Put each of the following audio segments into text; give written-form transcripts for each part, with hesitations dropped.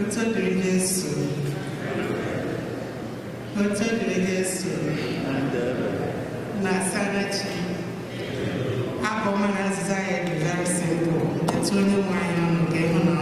Very simple. It's only one game on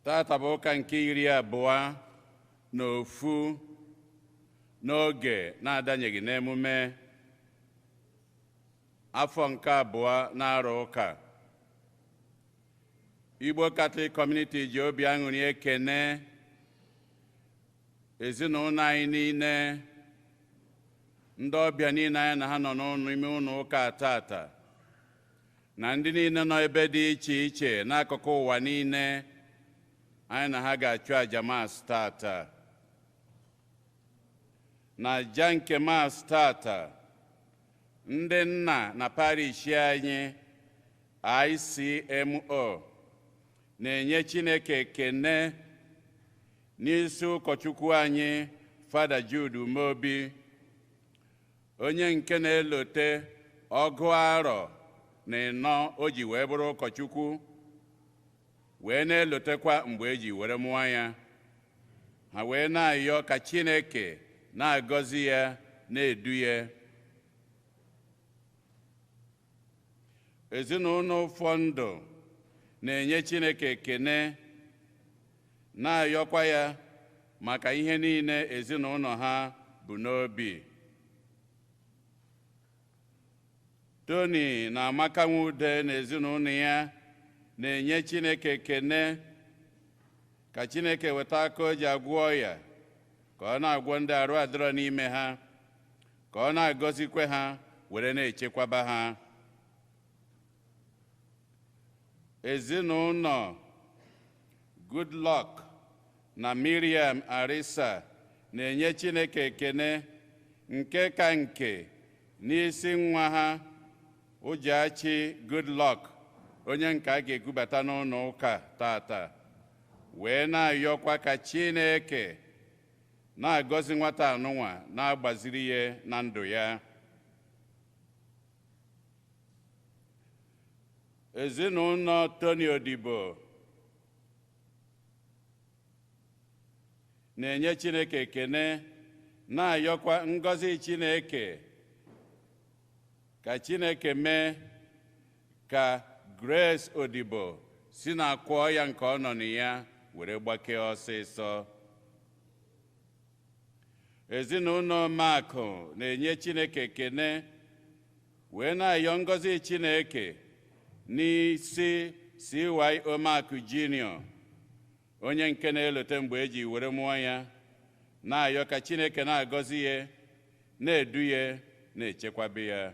Tata bụ ụka nke 20 n'ofu n'oge na-adanyeghị n'emume afọ nke 2 na-arụ ụka. Igbo Catholic Community ji obi aṅụrị ekene ezinụlọ anyị niile, ndị ọbịa niile anyị na ha nọ n'ime ụlọ ụka tata, na ndị niile nọ ebe dị iche iche n'akụkụ ụwa niile anyị na ha ga-achụ aja Mass tata. Na aja nke Mass tata, ndị nna na parish anyị ICMO na-enye Chineke ekene n'isi ụkọchukwu anyị Fada Jude Umeobi, onye nke na-elote 4 o ji wee bụrụ ụkọchukwu, wee na-elotekwa mgbe eji were mụọ ya. Ha wee na-ayọ ka Chineke na-agọzi ya, na-edu ya. Ezinụlọ ụfọdụ na-enye Chineke ekene, na-ayọkwa ya maka ihe niile ezinụlọ ha bụ n'obi. Tony na Amaka Nwude na ezinụlọ ya na-enye Chineke ekene ka Chineke weta aka o ji agwọ ya, ka ọ na-agwọ ndị arụ adịrọ n'ime ha, ka ọ na-agọzikwe ha, were na-echekwaba ha. Ezinụlọ Goodluck na Miriam Arisa na-enye Chineke ekene nke ka nke n'isi nwa ha Ujeachi Goodluck, onye nke a ga-ekubata n'ụlọ ụka tata, wee na-ayọkwa ka Chineke na-agọzi nwata anụnwa, na-agbaziri ya na ndụ ya. Ezinụlọ Tony Odibo na-enye Chineke ekene, na-ayọkwa ngọzi Chineke, ka Chineke mee ka Grace Odibo si na akwọ ya nke ọ nọ na ya were gbakee ọsịsọ. Ezinụlọ Makụ na-enye Chineke ekene, wee na-ayọ ngọzi Chineke n'isi CYO Makụ Junior, onye nke na-elote mgbe eji were mụọ ya, na-ayọ ka Chineke na-agọzi ya, na-edu ya, na-echekwabe ya.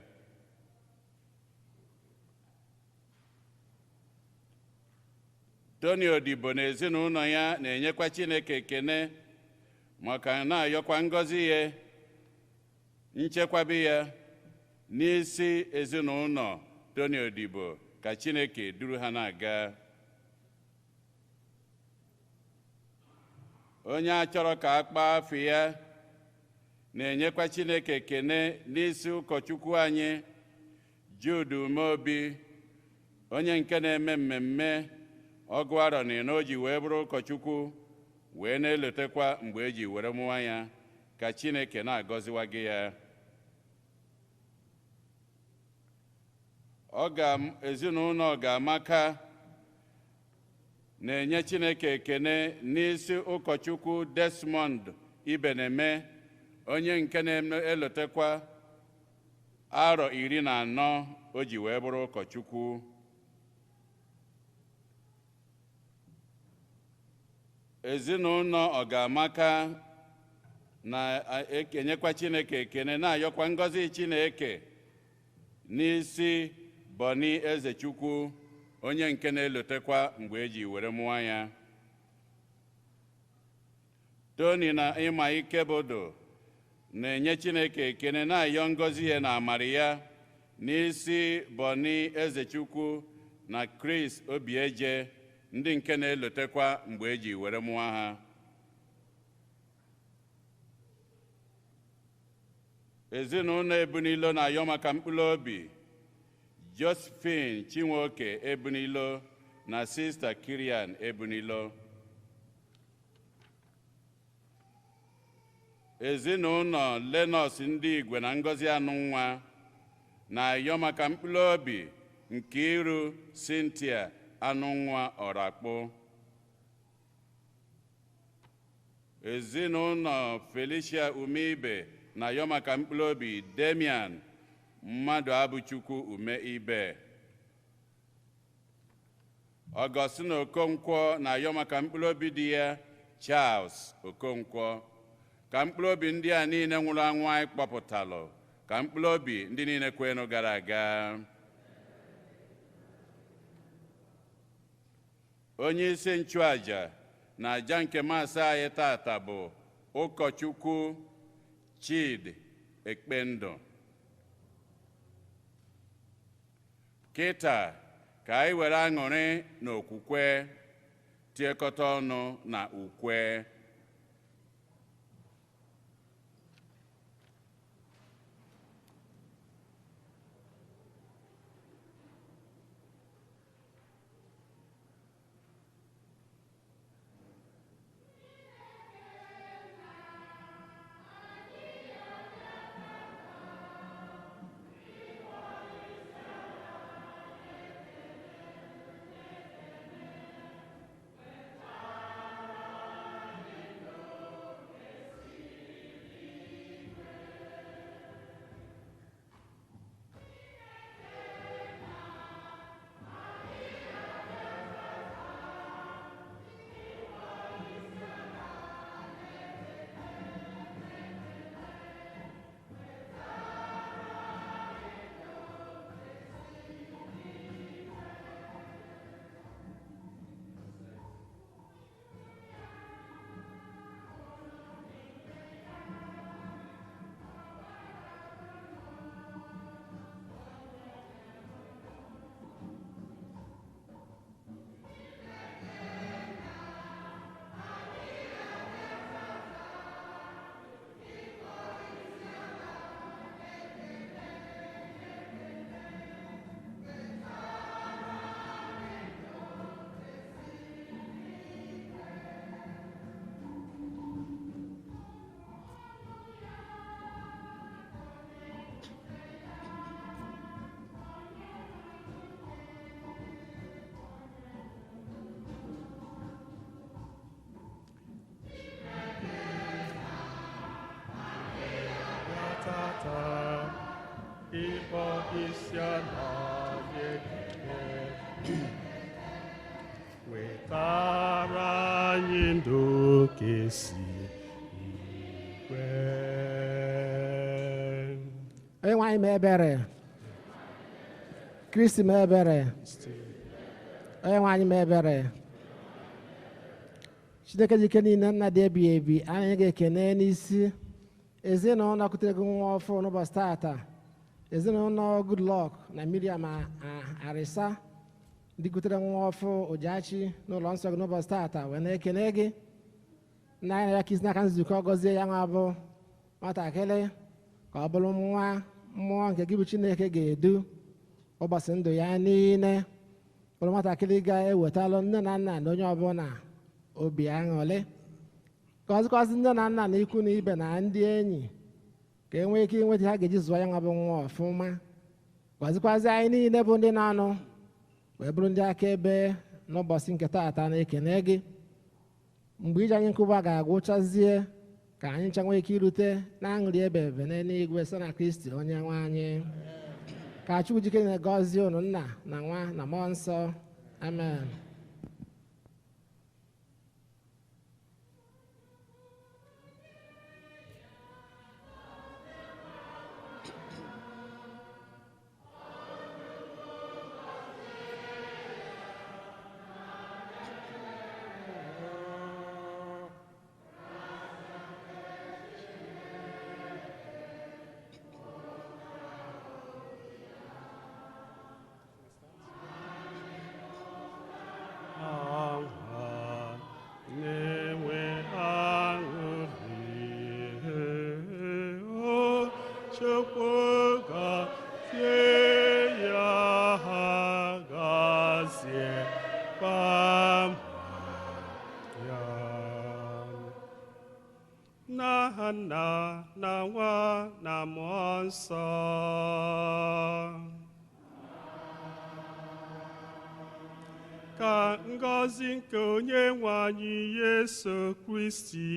Tony Odibo na ezinụlọ ya na-enyekwa Chineke ekene maka na-ayọkwa ngọzi ya, nchekwabe ya n'isi ezinụlọ Tony Odibo, ka Chineke duru ha na-aga. Onye a chọrọ ka a kpaa afọ ya na-enyekwa Chineke ekene n'isi ụkọchukwu anyị Jude Umeobi, onye nke na-eme mmemme ọgụ arọ na ịnọ o ji wee bụrụ ụkọchukwu wee na-elotekwa mgbe eji were mụwa ya ka Chineke na-agọziwa gị ya. Ezinụlọ Ọgamaka na-enye Chineke ekene n'isi ụkọchukwu Desmond Ibeneme, onye nke na-elotekwa arọ 14 o ji wee bụrụ ụkọchukwu. Ezinụlọ Ọgamaka na-ekenyekwa Chineke ekene na-ayọkwa ngọzi Chineke n'isi Bọni Ezechukwu, onye nke na-elotekwa mgbe eji were mụọ ya. Tony na Ịma Ikebodo na-enye Chineke ekene na-ayọ ngọzi ya na amara ya n'isi Bọni Ezechukwu na Chris Obieje, ndị nke na-elotekwa mgbe eji were mụọ ha. Ezinụlọ Ebunilo na-ayọ maka mkpụrụ obi Josephine Chinwoke Ebunilo na Sista Kirian Ebunilo. Ezinụlọ Lenọs ndị Igwe na Ngọzi Anụnwa na-ayọ maka mkpụrụ obi Nkiru Cynthia Anụnwa Ọrakpụ. Ezinụlọ Felicia Umeibe na-ayọ maka mkpụrụ obi Damian Mmadụ Abụchukwu Umeibe. Augustine Okonkwo na-ayọ maka mkpụrụ obi di ya Charles Okonkwo, ka mkpụrụ obi ndị a niile nwụrụ anwụ anyị kpọpụtalụ, ka mkpụrụ obi ndị niile kwenụ gara aga. Onye isi nchụaja na aja nke Maasị anyị tata bụ ụkọchukwu Chidi Ekpendụ. Kịta ka anyị were aṅụrị na okwukwe tiekọta ọnụ na ukwe. Wetara anyị ndụ kesi ikwe. Onye nwe anyị mee ebere. Kristi mee ebere. Onye nwe anyị mee ebere. Chineke ji ike niile nna dị ebighị ebi, anyị ga-ekene n'isi ezinụlọ kutere gị nwa ọfụ n'ụbọchị tata. Ezinụlọ Goodluck na Miriam Arịsa ndị kutere nwa ọfụ Ojachi n'ụlọ nsọ gị n'ụbọchị tata, wee na-ekene gị nna anyị ya kisi n'aka nzukọ gọzie ya nwa bụ nwatakịrị ka ọ bụrụ nwa mmụọ nke gị bụ Chineke ga-edu ụbọchị ndụ ya niile. bụrụ nwatakịrị ga-ewetalụ nne na nna na onye ọbụla obi aṅụrị. Gọzikwazi nne na nna na ikwu na ibe na ndị enyi ka e nwee ike inweta ha ga-eji zụọ ya nwa bụ nwa ọfụma. Gọzikwazi anyị niile bụ ndị na-anụ wee bụrụ ndị akaebe n'ụbọchị nke taata na-ekene gị. Mgbe iji anyị nkụba ga-agwụchazie ka anyị ncha nwee ike irute na aṅụrị ebe ebe n'eluigwe site na Kristi onye nwe anyị. Ka Chukwu jike na-agọzie unu Nna na Nwa na Mmụọ Nsọ. Amen. Nna na Nwa na Mmụọ Nsọ. Ka ngọzi nke onye nwe anyị Yesu Kristi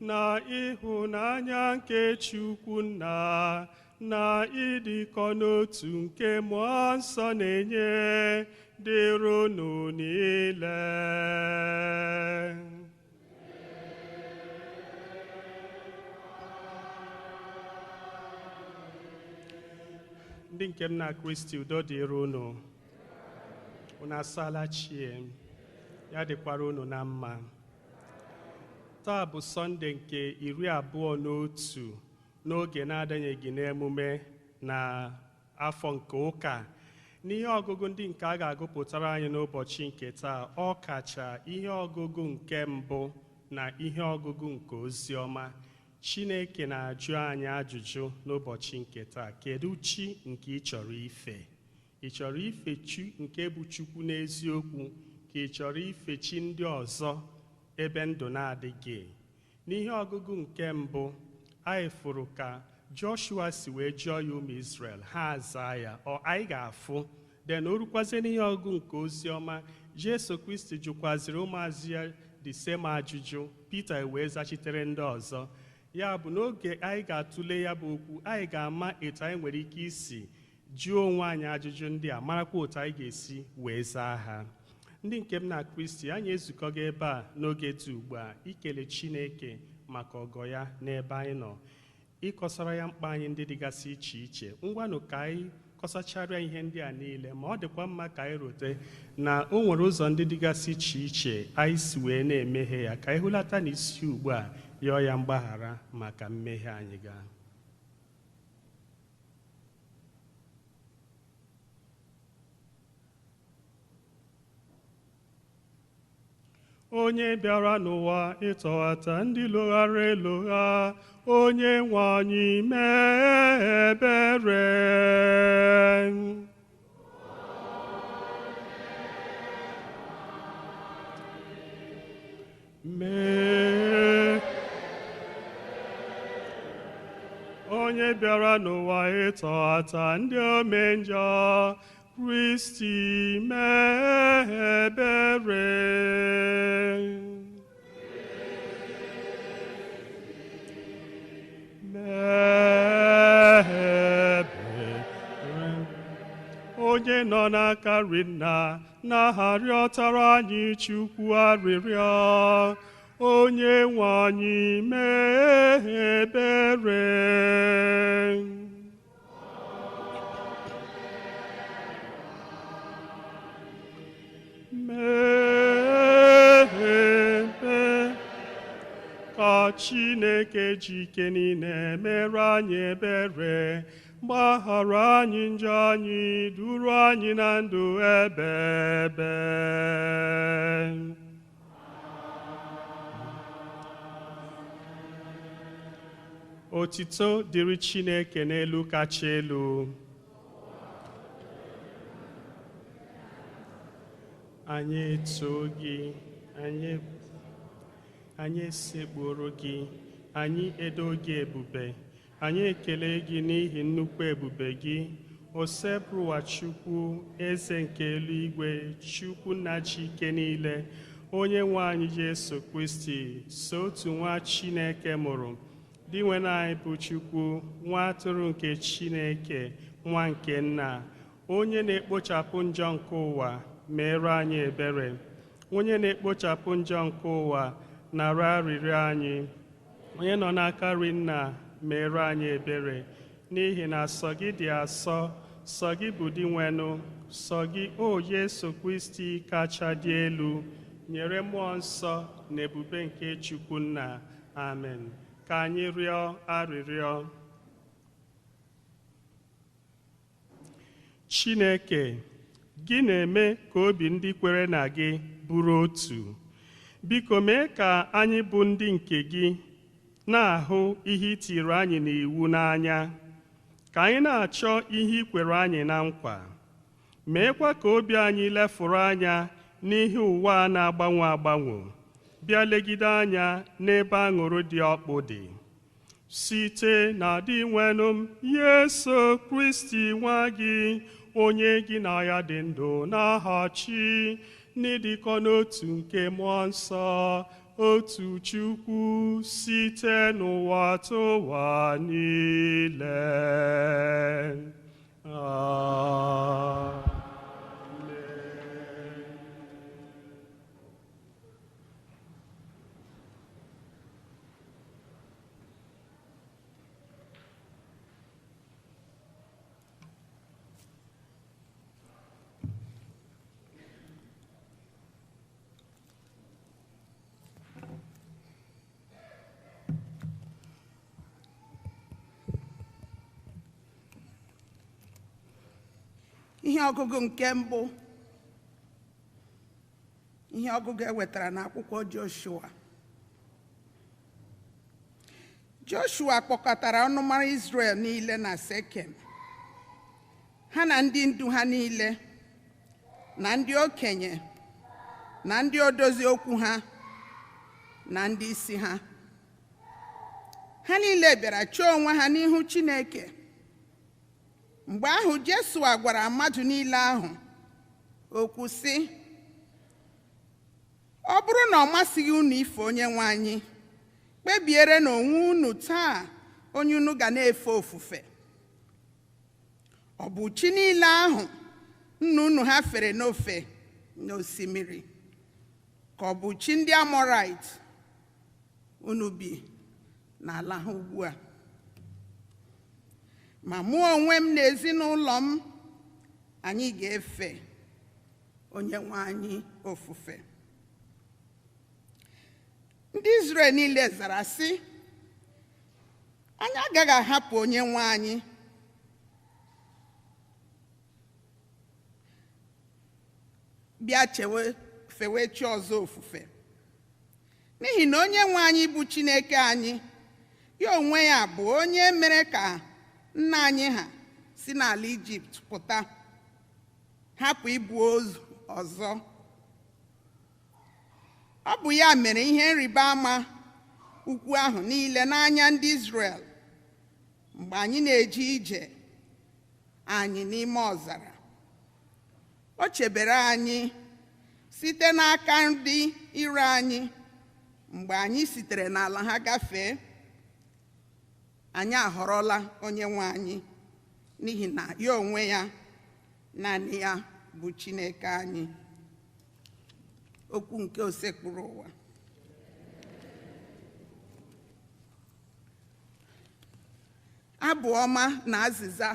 na ịhụnanya nke Chukwu Nna na ịdịkọ n'otu nke Mmụọ Nsọ na-enye dịrị unu niile. Ndị nke m na Kristi, udo dịrị unu. Unu asaala chie, ya dịkwara unu na mma. Taa bụ Sọnde nke 21 n'oge na-adanyeghị n'emume na afọ nke ụka. N'ihe ọgụgụ ndị nke a ga-agụpụtara anyị n'ụbọchị nke taa, ọ kacha ihe ọgụgụ nke mbụ na ihe ọgụgụ nke ozi ọma. Chineke na-ajụ anyị ajụjụ n'ụbọchị nke taa: kedu chi nke ị chọrọ ife? Ị chọrọ ife chi nke bụ Chukwu n'eziokwu, ka ị chọrọ ife chi ndị ọzọ ebe ndụ na-adịghị? N'ihe ọgụgụ nke mbụ, anyị fụrụ ka Joshua si wee jụọ ya ụmụ Israel, ha azaa ya, anyị ga-afụ. Den o rukwazie n'ihe ọgụgụ nke ozi ọma, Jesu Kristi jụkwaziri ụmụazụ ya the same ajụjụ. Pita wee zachitere ndị ọzọ. Ya bụ n'oge anyị ga-atụle ya bụ okwu, anyị ga-ama etu anyị nwere ike isi jụọ onwe anyị ajụjụ ndị a, marakwa otu anyị ga-esi wee zaa ha. Ndị nke m na Kristi, anyị ezukọgo ebe a n'oge dị ugbu a ikele Chineke maka ọgọ ya n'ebe anyị nọ, ịkọsara ya mkpa anyị ndị dịgasị iche iche. Ngwanụ ka anyị kọsachara ihe ndị a niile, ma ọ dịkwa mma ka anyị rote na o nwere ụzọ ndị dịgasị iche iche anyị si wee na-emehie ya, ka anyị hụlata n'isi ugbu a yọọ ya mgbaghara maka mmehie anyị gaa. Onye bịara n'ụwa ịtọghata ndị lụghara elogha, onye nwe anyị mee ebere. Onye bịara n'ụwa ịtọghata ndị ome njọ, Kristi mee ebere. Onye nọ n'aka nri Nna na-arịọtara anyị Chukwu arịrịọ, onye nwe anyị mee ebere. Ka Chineke ji ike niile mere anyị ebere, gbaghara anyị njọ anyị, duru anyị na ndụ ebe ebe. Otito dịrị Chineke n'elu kacha elu. anyị etoo gị, anyị esekpụrụ gị, anyị edo gị ebube, anyị ekele gị n'ihi nnukwu ebube gị, osebụwa Chukwu, eze nke eluigwe, Chukwu nna chi ike niile, onye nwe anyị Jesu Kristi, so otu nwa Chineke mụrụ, dị nwere anyị bụ Chukwu, nwa atụrụ nke Chineke, nwa nke nna, onye na-ekpochapụ njọ nke ụwa, meere anyị ebere. Onye na-ekpochapụ njọ nke ụwa, nara arịrịọ anyị. Onye nọ n'aka nri nna, meere anyị ebere. N'ihi na sọ gị dị asọ, sọ gị bụ dị nwenụ, sọ gị, o Jesu Kristi, kacha dị elu, nyere mmụọ nsọ na ebube nke Chukwu nna. Amen. Ka anyị rịọ arịrịọ. Chineke, gị na-eme ka obi ndị kwere na gị bụrụ otu. Biko mee ka anyị bụ ndị nke gị na-ahụ ihe itiri anyị n'iwu n'anya, ka anyị na-achọ ihe ikwere anyị na nkwa. Meekwa ka obi anyị lefuru anya n'ihe ụwa a na-agbanwe agbanwe, bịa legide anya n'ebe aṅụrụ dị ọkpụ dị. Site na dị nwenụ m Yesu Kristi nwa gị, onye gị na ya dị ndụ n'aha chi, n'ịdịkọ n'otu nke mmụọ nsọ, otu Chukwu, site n'ụwa tụwa niile. Amen. Ihe ọgụgụ nke mbụ, ihe ọgụgụ ewetara n'akwụkwọ Joshua. Joshua kpọkọtara ọnụmara Izrel niile na Sekem, ha na ndị ndu ha niile, na ndị okenye, na ndị odozi okwu ha, na ndị isi ha. Ha niile bịara chọọ onwe ha n'ihu Chineke. Mgbe ahụ Joshua gwara mmadụ niile ahụ okwu sị, ọ bụrụ na ọ masịghị unu ife Onyenwe anyị, kpebiere n'onwe unu taa onye unu ga na-efe ofufe. Ọ bụ chi niile ahụ nna unu ha fere n'ofe n'osimiri, ka ọ bụ chi ndị Amọrait unu bi n'ala ha ugbu a? Ma mụ onwe m na ezinụlọ m, anyị ga-efe Onyenwe anyị ofufe. Ndị Izrel niile zara sị, anyị agaghị ahapụ Onyenwe anyị. Bịa fewe chi ọzọ ofufe. N'ihi na Onyenwe anyị bụ Chineke anyị, ya onwe ya bụ onye mere ka nna anyị ha si n'ala Ijipt pụta, hapụ ibu ozu ọzọ. Ọ bụ ya mere ihe nrịba ama ukwu ahụ niile n'anya ndị Izrel mgbe anyị na-eje ije anyị n'ime ọzara. O chebere anyị site n'aka ndị iro anyị mgbe anyị sitere n'ala ha gafee. Anyị ahọrọla Onyenwe anyị n'ihi na ya onwe ya naanị ya bụ Chineke anyị. Okwu nke osekpuru ụwa. Abụ ọma na azịza.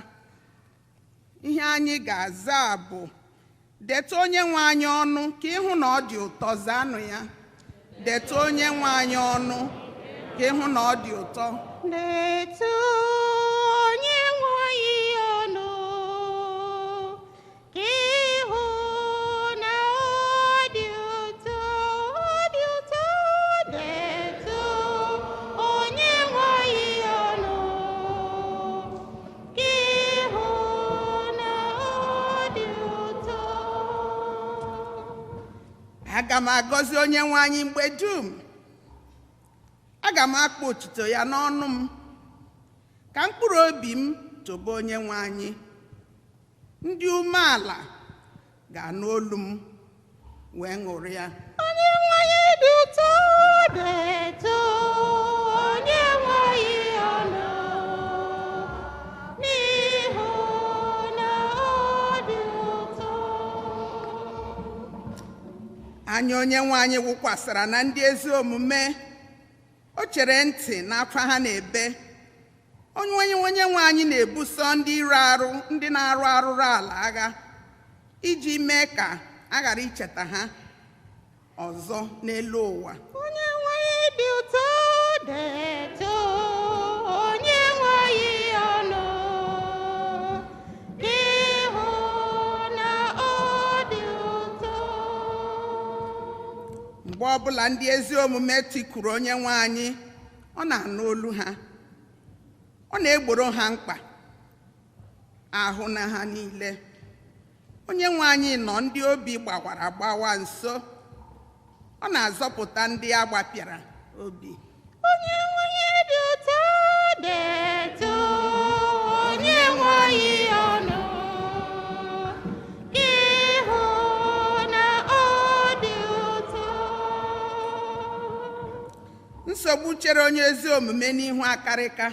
Ihe anyị ga-aza bụ, deta Onyenwe anyị ọnụ ka ịhụ na ọ dị ụtọ, zaanụ ya. Deta Onyenwe anyị ọnụ ka ịhụ na ọ dị ụtọ. Deta Onyenwe anyị ọnụ ka ịhụ na ọ dị ụtọ, ọ dị ụtọ. Deta Onyenwe anyị ọnụ ka ịhụ na ọ dị ụtọ. aga m agọzi onye nwe anyị mgbe dum, aga m akpọ otuto ya n'ọnụ m, ka mkpụrụ obi m tobe onye nwe anyị. Ndị umeala ga-anụ olu m wee ṅụrịa. Onye nwe anyị dị ụtọ, dị ụtọ, onye nwe anyị ọnụ, n'ihu na ọ dị ụtọ. Anya onye nwe anyị wụkwasịra na ndị ezi omume, o chere ntị n'akwa ha na-ebe. Onye nwe anyị na-ebuso ndị iro arụ, ndị na-arụ arụrụ ala agha, iji mee ka a ghara icheta ha ọzọ n'elu ụwa. Onye nwe anyị dị ụtọ, dị ụtọ, onye nwe anyị ọnụ, n'ihu na ọ dị ụtọ. Mgbe ọbụla ndị ezi omume tikuru onye nwe anyị, ọ na-anụ olu ha, ọ na-egboro ha mkpa ahụ na ha niile. Onye nwe anyị nọ ndị obi gbawara agbawa nso, ọ na-azọpụta ndị a gbapịara obi. Onye nwe anyị dị ụtọ, dị ụtọ, onye nwe anyị ọnụ, n'ihu na ọ dị ụtọ. Nsogbu chere onye ezi omume n'ihu akarịka,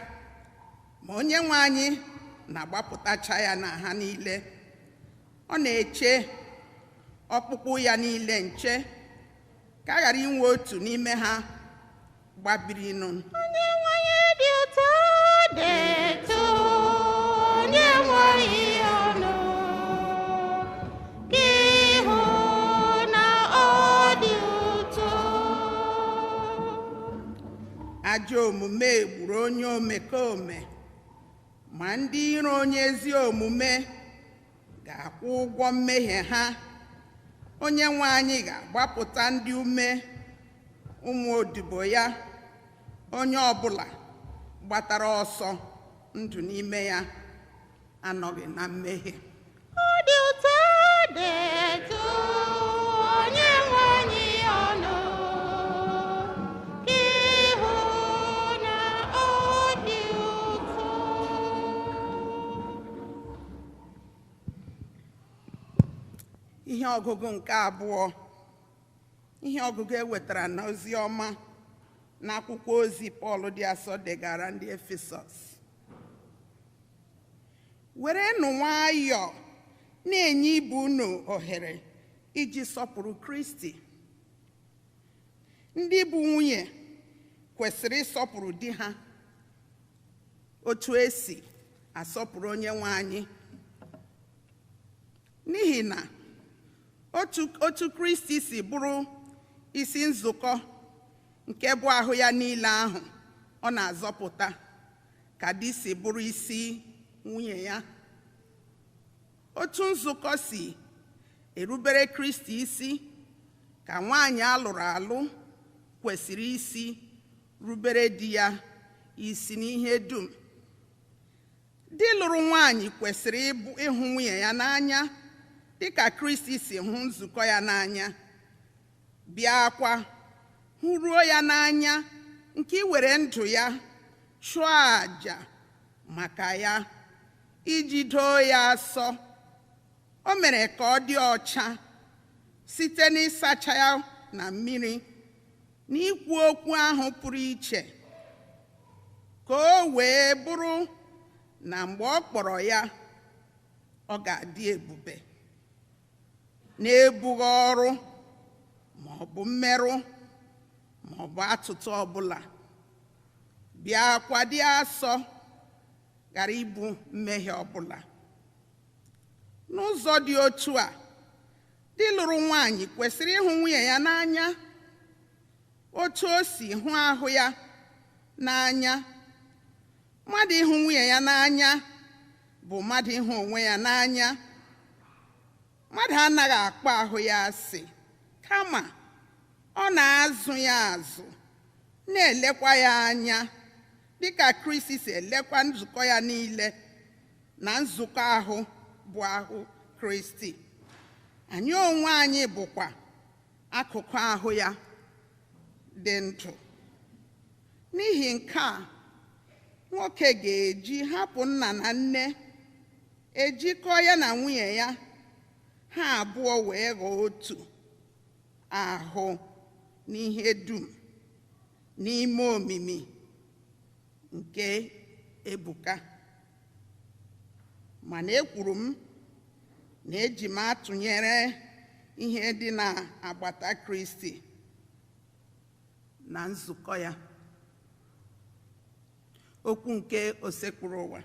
ma onye nwe anyị na-agbapụtacha ya na ha niile. Ọ na-eche ọkpụkpụ ya niile nche, ka a ghara inwe otu n'ime ha gbabirinụ. Onye nwe anyị dị ụtọ, dị ụtọ, onye nwe anyị ọnụ, n'ihu na ọ dị ụtọ. Ajọ omume gburu onye omekome, ma ndị iro onye ezi omume ga-akwụ ụgwọ mmehie ha. Onye nwe anyị ga-agbapụta ndị ume ụmụ odibo ya, onye ọbụla gbatara ọsọ ndụ n'ime ya anọghị na mmehie. Ọ dị ụtọ, dị ụtọ, onye nwe anyị ọnụ, n'ihu na ọ dị ụtọ. Ihe ọgụgụ nke abụọ, ihe ọgụgụ ewetara n'ozi ọma n'akwụkwọ ozi Pọl dị asọ degara ndị Efesọs. Werenụ nwayọọ na-enye ibe unu ohere iji sọpụrụ Kristi. Ndị bụ nwunye kwesịrị ịsọpụrụ di ha otu esi asọpụrụ onye nwe anyị, n'ihi na otu Kristi si bụrụ isi nzukọ nke bụ ahụ ya niile ahụ ọ na-azọpụta, ka di si bụrụ isi nwunye ya. Otu nzukọ si erubere Kristi isi, ka nwaanyị alụrụ alụ kwesịrị isi rubere di ya isi n'ihe dum. Di lụrụ nwaanyị kwesịrị ịhụ nwunye ya n'anya dịka Kristi si hụ nzukọ ya n'anya, bịakwa hụruo ya n'anya nke iwere ndụ ya chụọ àjà maka ya iji doo ya asọ. O mere ka ọ dị ọcha site n'ịsacha ya na mmiri na ikwu okwu ahụ pụrụ iche, ka o wee bụrụ na mgbe ọ kpọrọ ya, ọ ga-adị ebube, na-ebughị ọrụ ma ọ bụ mmerụ ma ọ bụ atụtụ ọbụla, bịakwa dị asọ, ghara ibu mmehie ọbụla. N'ụzọ dị otu a, di lụrụ nwaanyị kwesịrị ịhụ nwunye ya n'anya otu o si hụ ahụ ya n'anya. Mmadụ ịhụ nwunye ya n'anya bụ mmadụ ịhụ onwe ya n'anya. Mmadụ anaghị akpọ ahụ ya asị, kama ọ na-azụ ya azụ, na-elekwa ya anya dịka Kristi si elekwa nzukọ ya niile na nzukọ ahụ bụ ahụ Kristi. Anyị onwe anyị bụkwa akụkụ ahụ ya dị ndụ. N'ihi nke a, nwoke ga-eji hapụ nna na nne, ejikọọ ya na nwunye ya, ha abụọ wee ghọọ otu ahụ n'ihe dum, n'ime omimi nke ebuka. Mana ekwuru m na eji m atụnyere ihe dị n'agbata Kristi na nzukọ ya. Okwu nke osekpuru ụwa.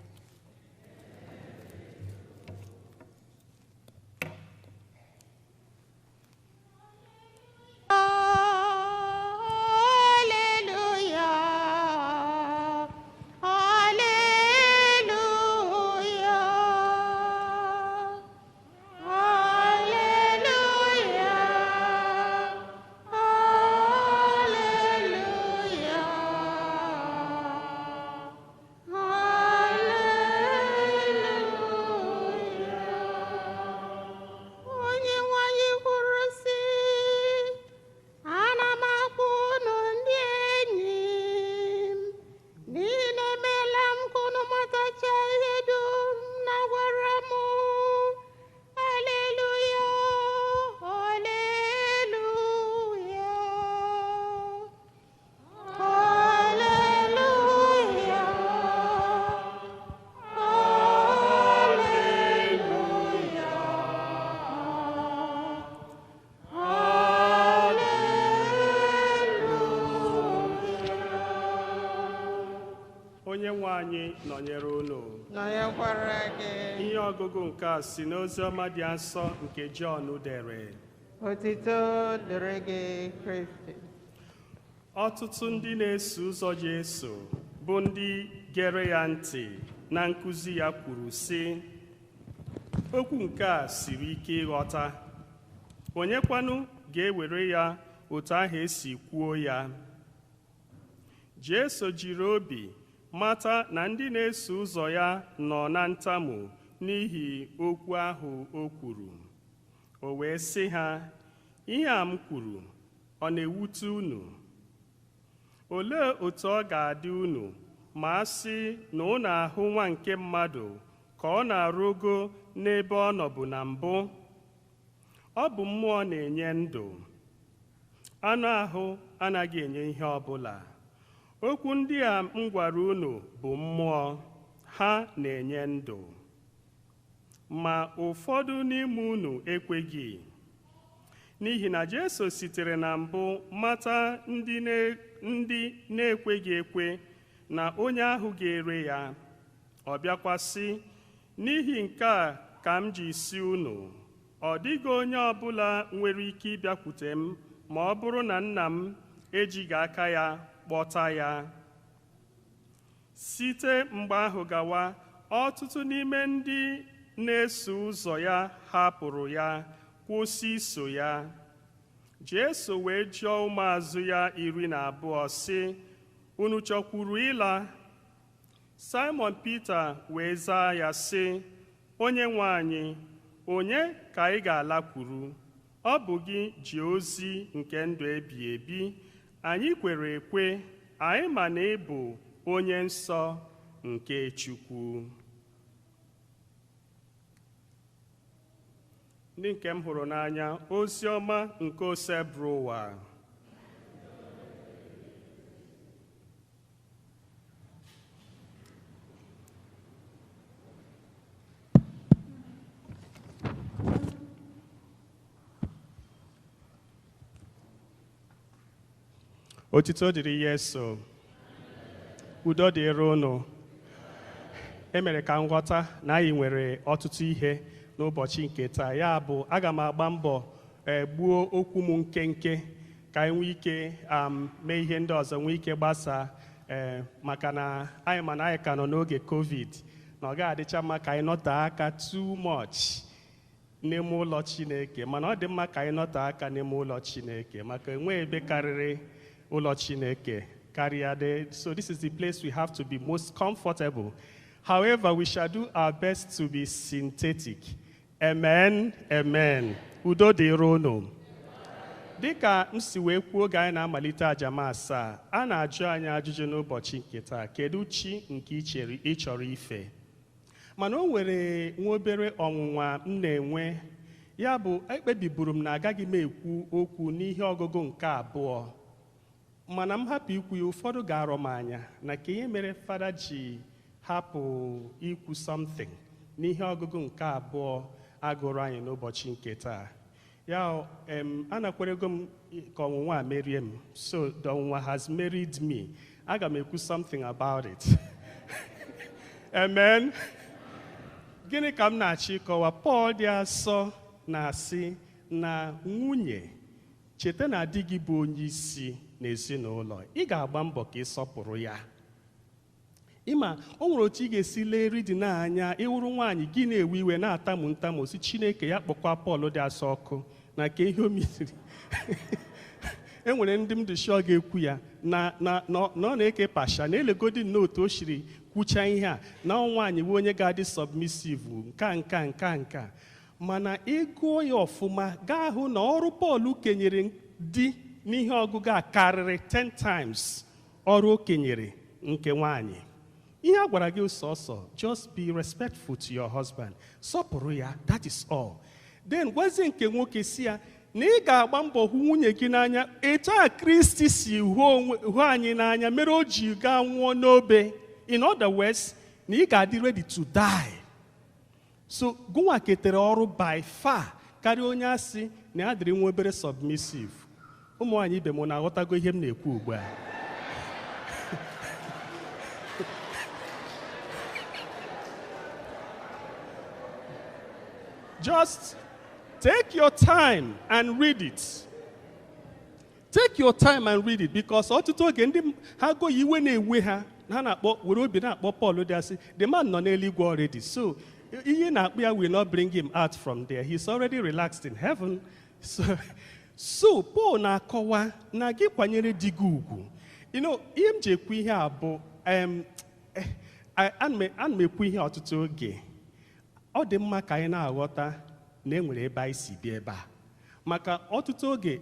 Onye nwe anyị nọnyere unu. nọnyekwara gị. Ihe ọgụgụ nke a si n'ozi ọma dị nsọ nke Jọn dere. Otito dịrị gị, Kristi. Ọtụtụ ndị na-eso ụzọ Jesu bụ ndị gere ya ntị na nkụzi ya kwuru sị, okwu nke a siri ike ịghọta, onyekwanụ ga-ewere ya otu ahụ esi kwuo ya. Jesu jiri obi mata na ndị na-eso ụzọ ya nọ na ntamu n'ihi okwu ahụ o kwuru. O wee sị ha, ihe a m kwuru ọ na-ewute unu? Olee otu ọ ga-adị unu ma a sị na unu ahụ nwa nke mmadụ ka ọ na-arụgo n'ebe ọ nọbụ na mbụ? Ọ bụ mmụọ na-enye ndụ, anụ ahụ anaghị enye ihe ọbụla. Okwu ndị a m gwara unu bụ mmụọ, ha na-enye ndụ. Ma ụfọdụ n'ime unu ekweghị. N'ihi na Jesu sitere na mbụ mata ndị na-ekweghị ekwe na onye ahụ ga-ere ya. Ọ bịakwa sị, n'ihi nke a ka m ji si unu, ọ dịghị onye ọbụla nwere ike ịbịakwute m ma ọ bụrụ na nna m ejighị aka ya kpọta ya. Site mgbe ahụ gawa, ọtụtụ n'ime ndị na-eso ụzọ ya hapụrụ ya, kwụsị iso ya. Jesu wee jụọ ụmụazụ ya 12 sị, unu chọkwuru ịla? Simon Peter wee zaa ya sị, onye nwe anyị, onye ka anyị ga-alakwuru? Ọ bụ gị ji ozi nke ndụ ebighị ebi. Anyị kwere ekwe, anyị ma na ị bụ onye nsọ nke Chukwu. Ndị nke m hụrụ n'anya, ozi ọma nke osebụrụ ụwa. Otito dịrị Yesu. Udo dịrị unu. E mere ka m ghọta na anyị nwere ọtụtụ ihe n'ụbọchị nke taa. Ya bụ, aga m agba mbọ gbuo okwu m nkenke ka anyị nwee ike mee ihe ndị ọzọ nwee ike gbasaa, maka na anyị ma na anyị ka nọ n'oge COVID, na ọ ga-adịcha mma ka anyị nọte aka too much n'ime ụlọ Chineke, mana ọ dị mma ka anyị nọte aka n'ime ụlọ Chineke maka enwe ebe karịrị ụlọ Chineke karịa dị. So this is the place we have to be most comfortable. However, we shall do our best to be synthetic. Amen, amen. Udo dịrị unu. dịka m si wee kwuo oge anyị na-amalite ajama asaa, a na-ajụ anyị ajụjụ n'ụbọchị nke taa: kedu chi nke ị chọrọ ife? Mana o nwere nwa obere ọnwụnwa m na-enwe, ya bụ ekpebiburu m na agaghị m ekwu okwu n'ihe ọgụgụ nke abụọ, mana m hapụ ikwu ya, ụfọdụ ga-arọ m anya na ka ihe mere fada ji hapụ ikwu something n'ihe ọgụgụ nke abụọ agụrụ anyị n'ụbọchị nke taa. Ya anakwerego m ka ọnwụnwa a merie m, so the ọnwụnwa has married me. Aga m ekwu something about it. Amen. Gịnị ka m na-achọ ịkọwa? Pọl dị asọ na-asị na nwunye, cheta na di gị bụ onye isi n'ezinụlọ, ị ga-agba mbọ ka ị sọpụrụ ya. Ịma, o nwere otu ị ga-esi lee ridi n'anya, ịwụrụ nwaanyị gị na-ewe iwe na-atamu ntamu, si Chineke ya kpọkwa Pọl dị asọ ọkụ na ka ihe o misiri. E nwere ndị m dị sure ga-ekwu ya na ọ na-eke pasha na elegodi n'otu o shiri kwucha ihe a, na nwaanyị bụ onye ga-adị submissive nka. Mana ịgụọ ya ọfụma gaa hụ na ọrụ Pọl kenyere di n'ihe ọgụgụ a karịrị 10 times ọrụ o kenyere nke nwaanyị. Ihe a gwara gị sọsọ, just be respectful to your husband, sọpụrụ ya, that is all. Then gwazie nke nwoke si ya na ị ga-agba mbọ hụ nwunye gị n'anya etu a Kristi si hụ anyị n'anya, mere o ji gaa nwụọ n'obe. In other words, na ị ga-adị ready to die. So gụnwa ketere ọrụ by far karịa onye asị na ya dịrị nwa obere submissive. Ụmụ nwaanyị ibe m na-aghọtago ihe m na-ekwu ugbu a. Just take your time and read it. Take your time and read it, because ọtụtụ oge ndị ha go iwe na-ewe ha na-akpọ were obi na-akpọ Paul dị asị, the man nọ n'eluigwe already, so ihe na-akpọ ya will not bring him out from there. He's already relaxed in heaven. So Paul na-akọwa na gị kwanyere di gị ugwu. You know, ihe m ji ekwu ihe a bụ ana m ekwu ihe ọtụtụ oge. Ọ dị mma ka anyị na-aghọta na enwere ebe anyị si bịa ebe a, maka ọtụtụ oge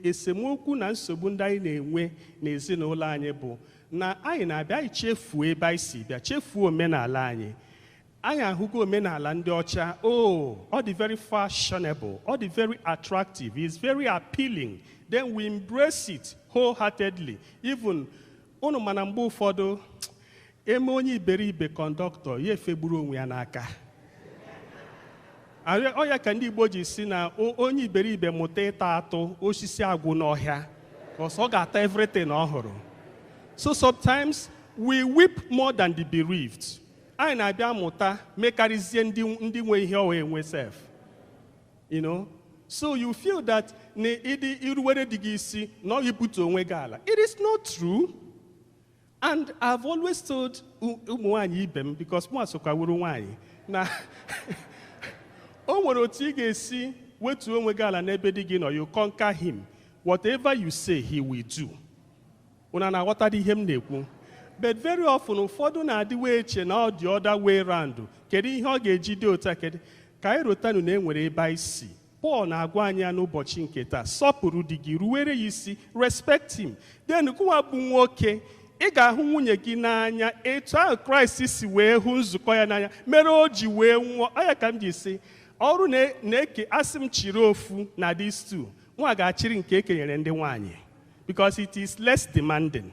esemokwu na nsogbu ndị anyị na-enwe n'ezinụlọ anyị bụ na anyị na-abịa anyị chefuo ebe anyị si bịa, chefuo omenala anyị. Anyị ahụgo omenala ndị ọcha, ọ dị very fashionable, ọ dị very attractive, it's very appealing, then we embrace it wholeheartedly. Even unu mana mgbe ụfọdụ eme onye iberibe kọndọktọ ya efegburu onwe ya n'aka. Ọ ya ka ndị Igbo ji si na onye iberibe mụta ịta atụ osisi agwụ n'ọhịa, because ọ ga-ata everything ọ hụrụ. So sometimes we weep more than the bereaved. Anyị na-abịa mụta mekarịzie ndị nwe ihe ọ enwe self. You know? So you feel that na ịdị iruwere dị gị isi na ọ yipụta onwe gị ala. It is not true. And I've always told ụmụ nwaanyị ibe m, because mụ asokwa wuru nwaanyị, na o nwere otu ị ga-esi wetuo onwe gị ala n'ebe dị gị nọ, you conquer him. Whatever you say, he will do. Una na-aghọta ihe m na-ekwu. But very often, ụfọdụ na-adịwe eche na ọ dị other way round. Kedu ihe ọ ga-eji dị otu a? Kedu ka anyị rotanụ na enwere ebe anyị si? Paul na-agwa anyị ya n'ụbọchị nke taa, sọpụrụ di gị, ruwere ya isi, respect him. Then gụnwa bụ nwoke, ị ga-ahụ nwunye gị n'anya etu ahụ Kraịst si wee hụ nzukọ ya n'anya, mere o ji wee nwụọ. Ọ ya ka m ji si, ọrụ na-eke asị m chiri ofu na these two, nwa ga-achịrị nke ekenyere ndị nwaanyị, because it is less demanding.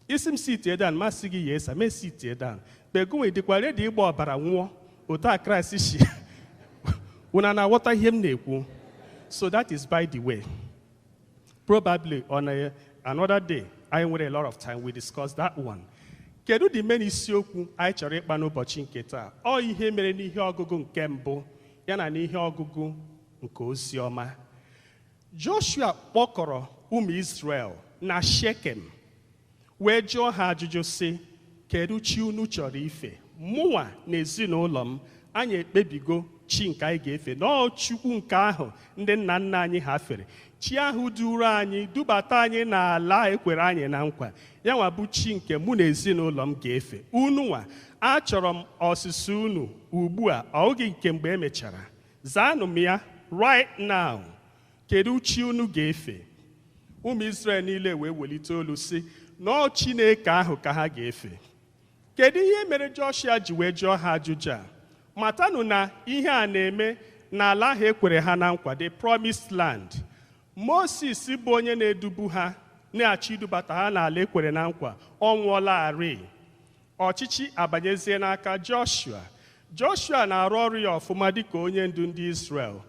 Isi m sit down, masị gị yes, me sit down. Begunwe dịkwa ready ịgba ọbara nwụọ otu a Kraịst si. Una na-aghọta ihe m na-ekwu. So that is by the way. Probably on another day, I nwere a lot of time, we discuss that one. Kedu dị main isiokwu anyị chọrọ ịkpa n'ụbọchị nke taa? Ọ ihe mere n'ihe ọgụgụ nke mbụ ya na n'ihe ọgụgụ nke ozi ọma. Joshua kpọkọrọ ụmụ Israel na Shekem wee jụọ ha ajụjụ sị, kedu chi unu chọrọ ife? Mụnwa na ezinụlọ m, anyị ekpebigo chi nke anyị ga-efe, na Chukwu nke ahụ ndị nna nna anyị ha fere. Chi ahụ duru anyị dubata anyị n'ala ekwere anyị na nkwa, ya nwa bụ chi nke mụ na ezinụlọ m ga-efe. Unu nwa, achọrọ m ọsịsa unu ugbu a, ọ oge nke mgbe emechara. Zaanụ m ya right now. kedu chi unu ga-efe? Ụmụ Israel niile wee welite olu sị nọọ Chineke ahụ ka ha ga-efe. Kedu ihe mere Joshua ji wee jụọ ha ajụjụ a? Matanụ na ihe a na-eme n'ala ahụ ekwere ha na nkwa, the promised land. Moses bụ onye na-edubu ha na-achọ idubata ha n'ala ekwere na nkwa, ọ nwụọlarị. Ọchịchị abanyezie n'aka Joshua. Joshua na-arụ ọrụ ya ọfụma dịka onye ndu ndị Israel.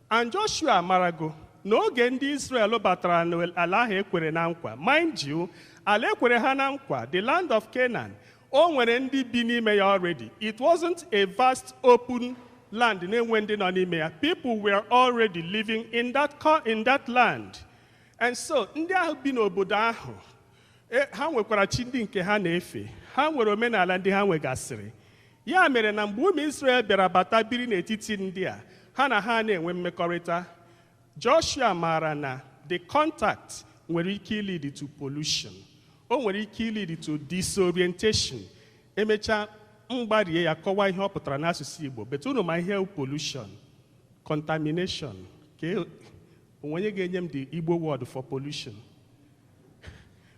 And Joshua marago n'oge ndị Israel batara n'ala ahụ ekwere na nkwa, mind you, ala ekwere ha na nkwa, the land of Canaan, o nwere ndị bi n'ime ya already. It wasn't a vast open land na-enwe ndị nọ n'ime ya. People were already living in that land. And so ndị ahụ bi n'obodo ahụ, ha nwekwara chi ndị nke ha na-efe. Ha nwere omenala ndị ha nwegasịrị. Ya mere na mgbe ụmụ Israel bịara bata biri n'etiti ndị a, ha na ha na-enwe mmekọrịta. Joshua maara na the contact nwere ike lead to pollution. O nwere ike lead to disorientation. Emechaa mgbarie ya kọwaa ihe ọ pụtara n'asụsụ Igbo. But unu ma ihe pollution, contamination. Onye ga-enye m the Igbo word for pollution.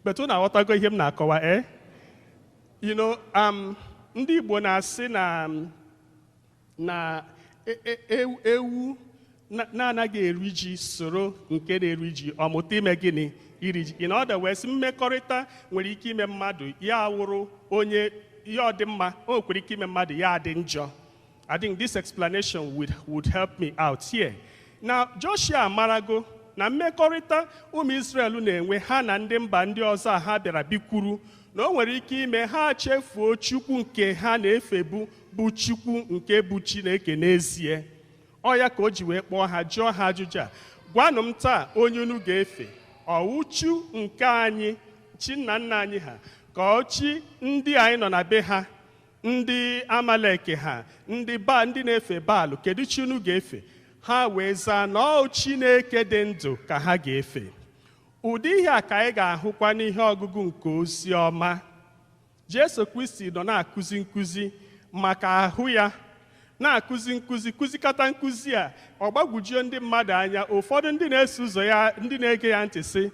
But unu aghọtago ihe m na-akọwa, eh? You know, ndị Igbo na-asị na ewu na-anaghị eri ji soro nke na-eri ji ọmụta ime gịnị? Iri ji. In other words, mmekọrịta nwere ike ime mmadụ ya wụrụ onye ihe ọ dị mma, o nwekwara ike ime mmadụ ya adị njọ. I think this explanation would help me out here. Now, Joshua marago na mmekọrịta ụmụ Israel na-enwe ha na ndị mba ndị ọzọ ha bịara bikwuru, na o nwere ike ime ha chefuo Chukwu nke ha na-efe bụ Chukwu nke bụ Chineke n'ezie. Ọ ya ka o ji wee kpọọ ha, jụọ ha ajụjụ a. Gwanụ m taa onye unu ga-efe, ọwụchu nke anyị chi nna nna anyị ha, ka ọchị ndị anyị nọ na be ha, ndị Amalek ha, ndị na-efe Baal, kedu chi unu ga-efe? Ha wee zaa na ọ Chineke dị ndụ ka ha ga-efe. Ụdị ihe a ka anyị ga-ahụkwa n'ihe ọgụgụ nke ozi ọma. Jesu Kristi nọ na-akụzi nkụzi maka ahụ ya, na-akụzi nkụzi, kụzikọta nkụzi a, ọ gbagwujuo ndị mmadụ anya. Ụfọdụ ndị na-eso ụzọ ya, ndị na-ege ya ntị sị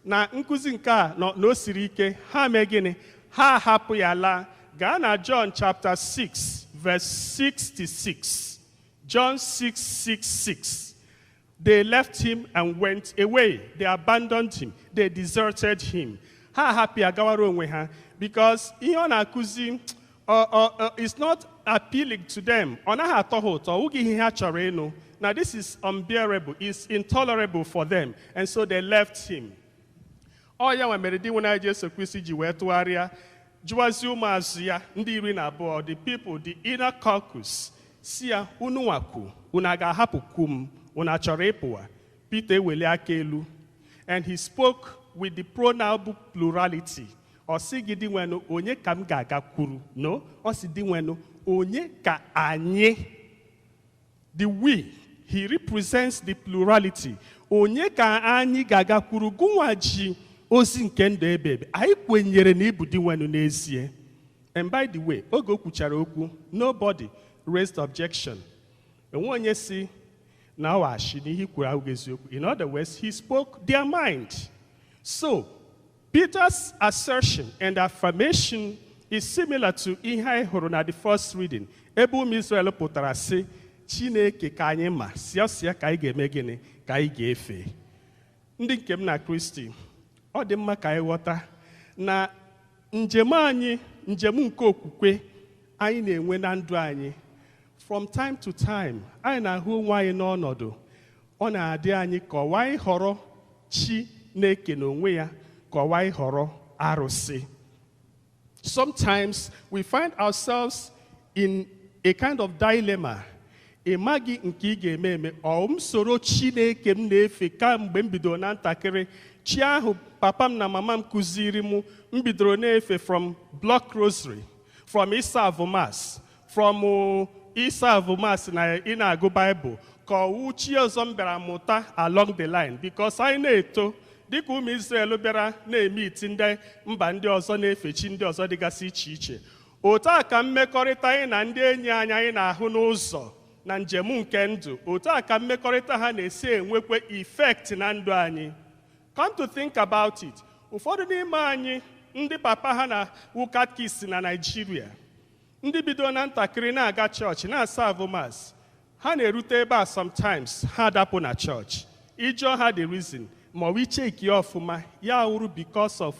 na nkụzi nke a na o siri ike, ha mee gịnị? Ha hapụ ya laa. Gaa na John chapter 6 verse 66. John 6:66. They left him and went away. They abandoned him. They deserted him. Ha hapụ ya gawara onwe ha, because ihe ọ na-akụzi is not appealing to them. Ọ naghị atọ ha ụtọ, ọ wụghị ihe ha chọrọ ịnụ. Now this is unbearable, it's intolerable for them, and so they left him. Ọ ya nwa mere di nwere Jesu Kristi ji wee tụgharịa jụwazi ụmụazụ ya ndị 12, the people, the inner caucus, si ya, unu nwakwu, unu ga-ahapụkwu m, unu achọrọ ịpụwa? Peter eweli aka elu, and he spoke with the pronoun plurality. Ọ sị gị di nwenu, onye ka m ga-agakwuru? No, ọ sị di nwenu, onye ka anyị? The we, he represents the plurality. Onye ka anyị ga-agakwuru? Gụnwa ji ozi nke ndụ ebe anyị kwenyere na ịbụ di nwenu n'ezie. And by the way, oge o kwuchara okwu, nobody raised objection. Enwe onye si na washi n'ihe kwuru ahụ eziokwu. In other words, he spoke their mind. So, Peter's assertion and affirmation is similar to ihe anyị hụrụ na the first reading. Ebe ụmụ Israel pụtara sị, Chineke ka anyị ma, sịa ka anyị ga-eme gịnị? Ka anyị ga-efe. Ndị nke m na Kristi, ọ dị mma ka anyị ghọta na njem anyị, njem nke okwukwe anyị na-enwe na ndụ anyị, from time to time, anyị na-ahụ onwe anyị n'ọnọdụ, ọ na-adị anyị ka ọwa anyị họrọ chi na-eke n'onwe ya, ka ọwa anyị họrọ arụsị. Sometimes we find ourselves in a kind of dilemma. Ị maghị nke ị ga-eme eme, ọ m soro Chineke m na-efe kamgbe m bidoro na ntakịrị. Chi ahụ papa m na mama m kụziri m bidoro na-efe from block rosary, from Isa of Mass, from Isa of Mass na ị na-agụ Bible, ka ọwụ chi ọzọ m bịara mụta along the line, because anyị na-eto dịka ụmụ Israel bịara na-eme iti ndị mba ndị ọzọ na-efe chi ndị ọzọ dịgasị iche iche. Otu a ka mmekọrịta anyị na ndị enyi anyị na-ahụ n'ụzọ na njem nke ndụ otu a ka mmekọrịta ha na-esi enwekwa effect na ndụ anyị. Come to think about it, ụfọdụ n'ime anyị ndị papa ha na wukatkisti na Nigeria, ndị bido na ntakịrị na-aga chọọchị na-serve mass, ha na-erute ebe a sometimes ha adapụ na chọọchị. Ịjụọ ha the reason ma ọ icheki ya ọfụma, ya wuru because of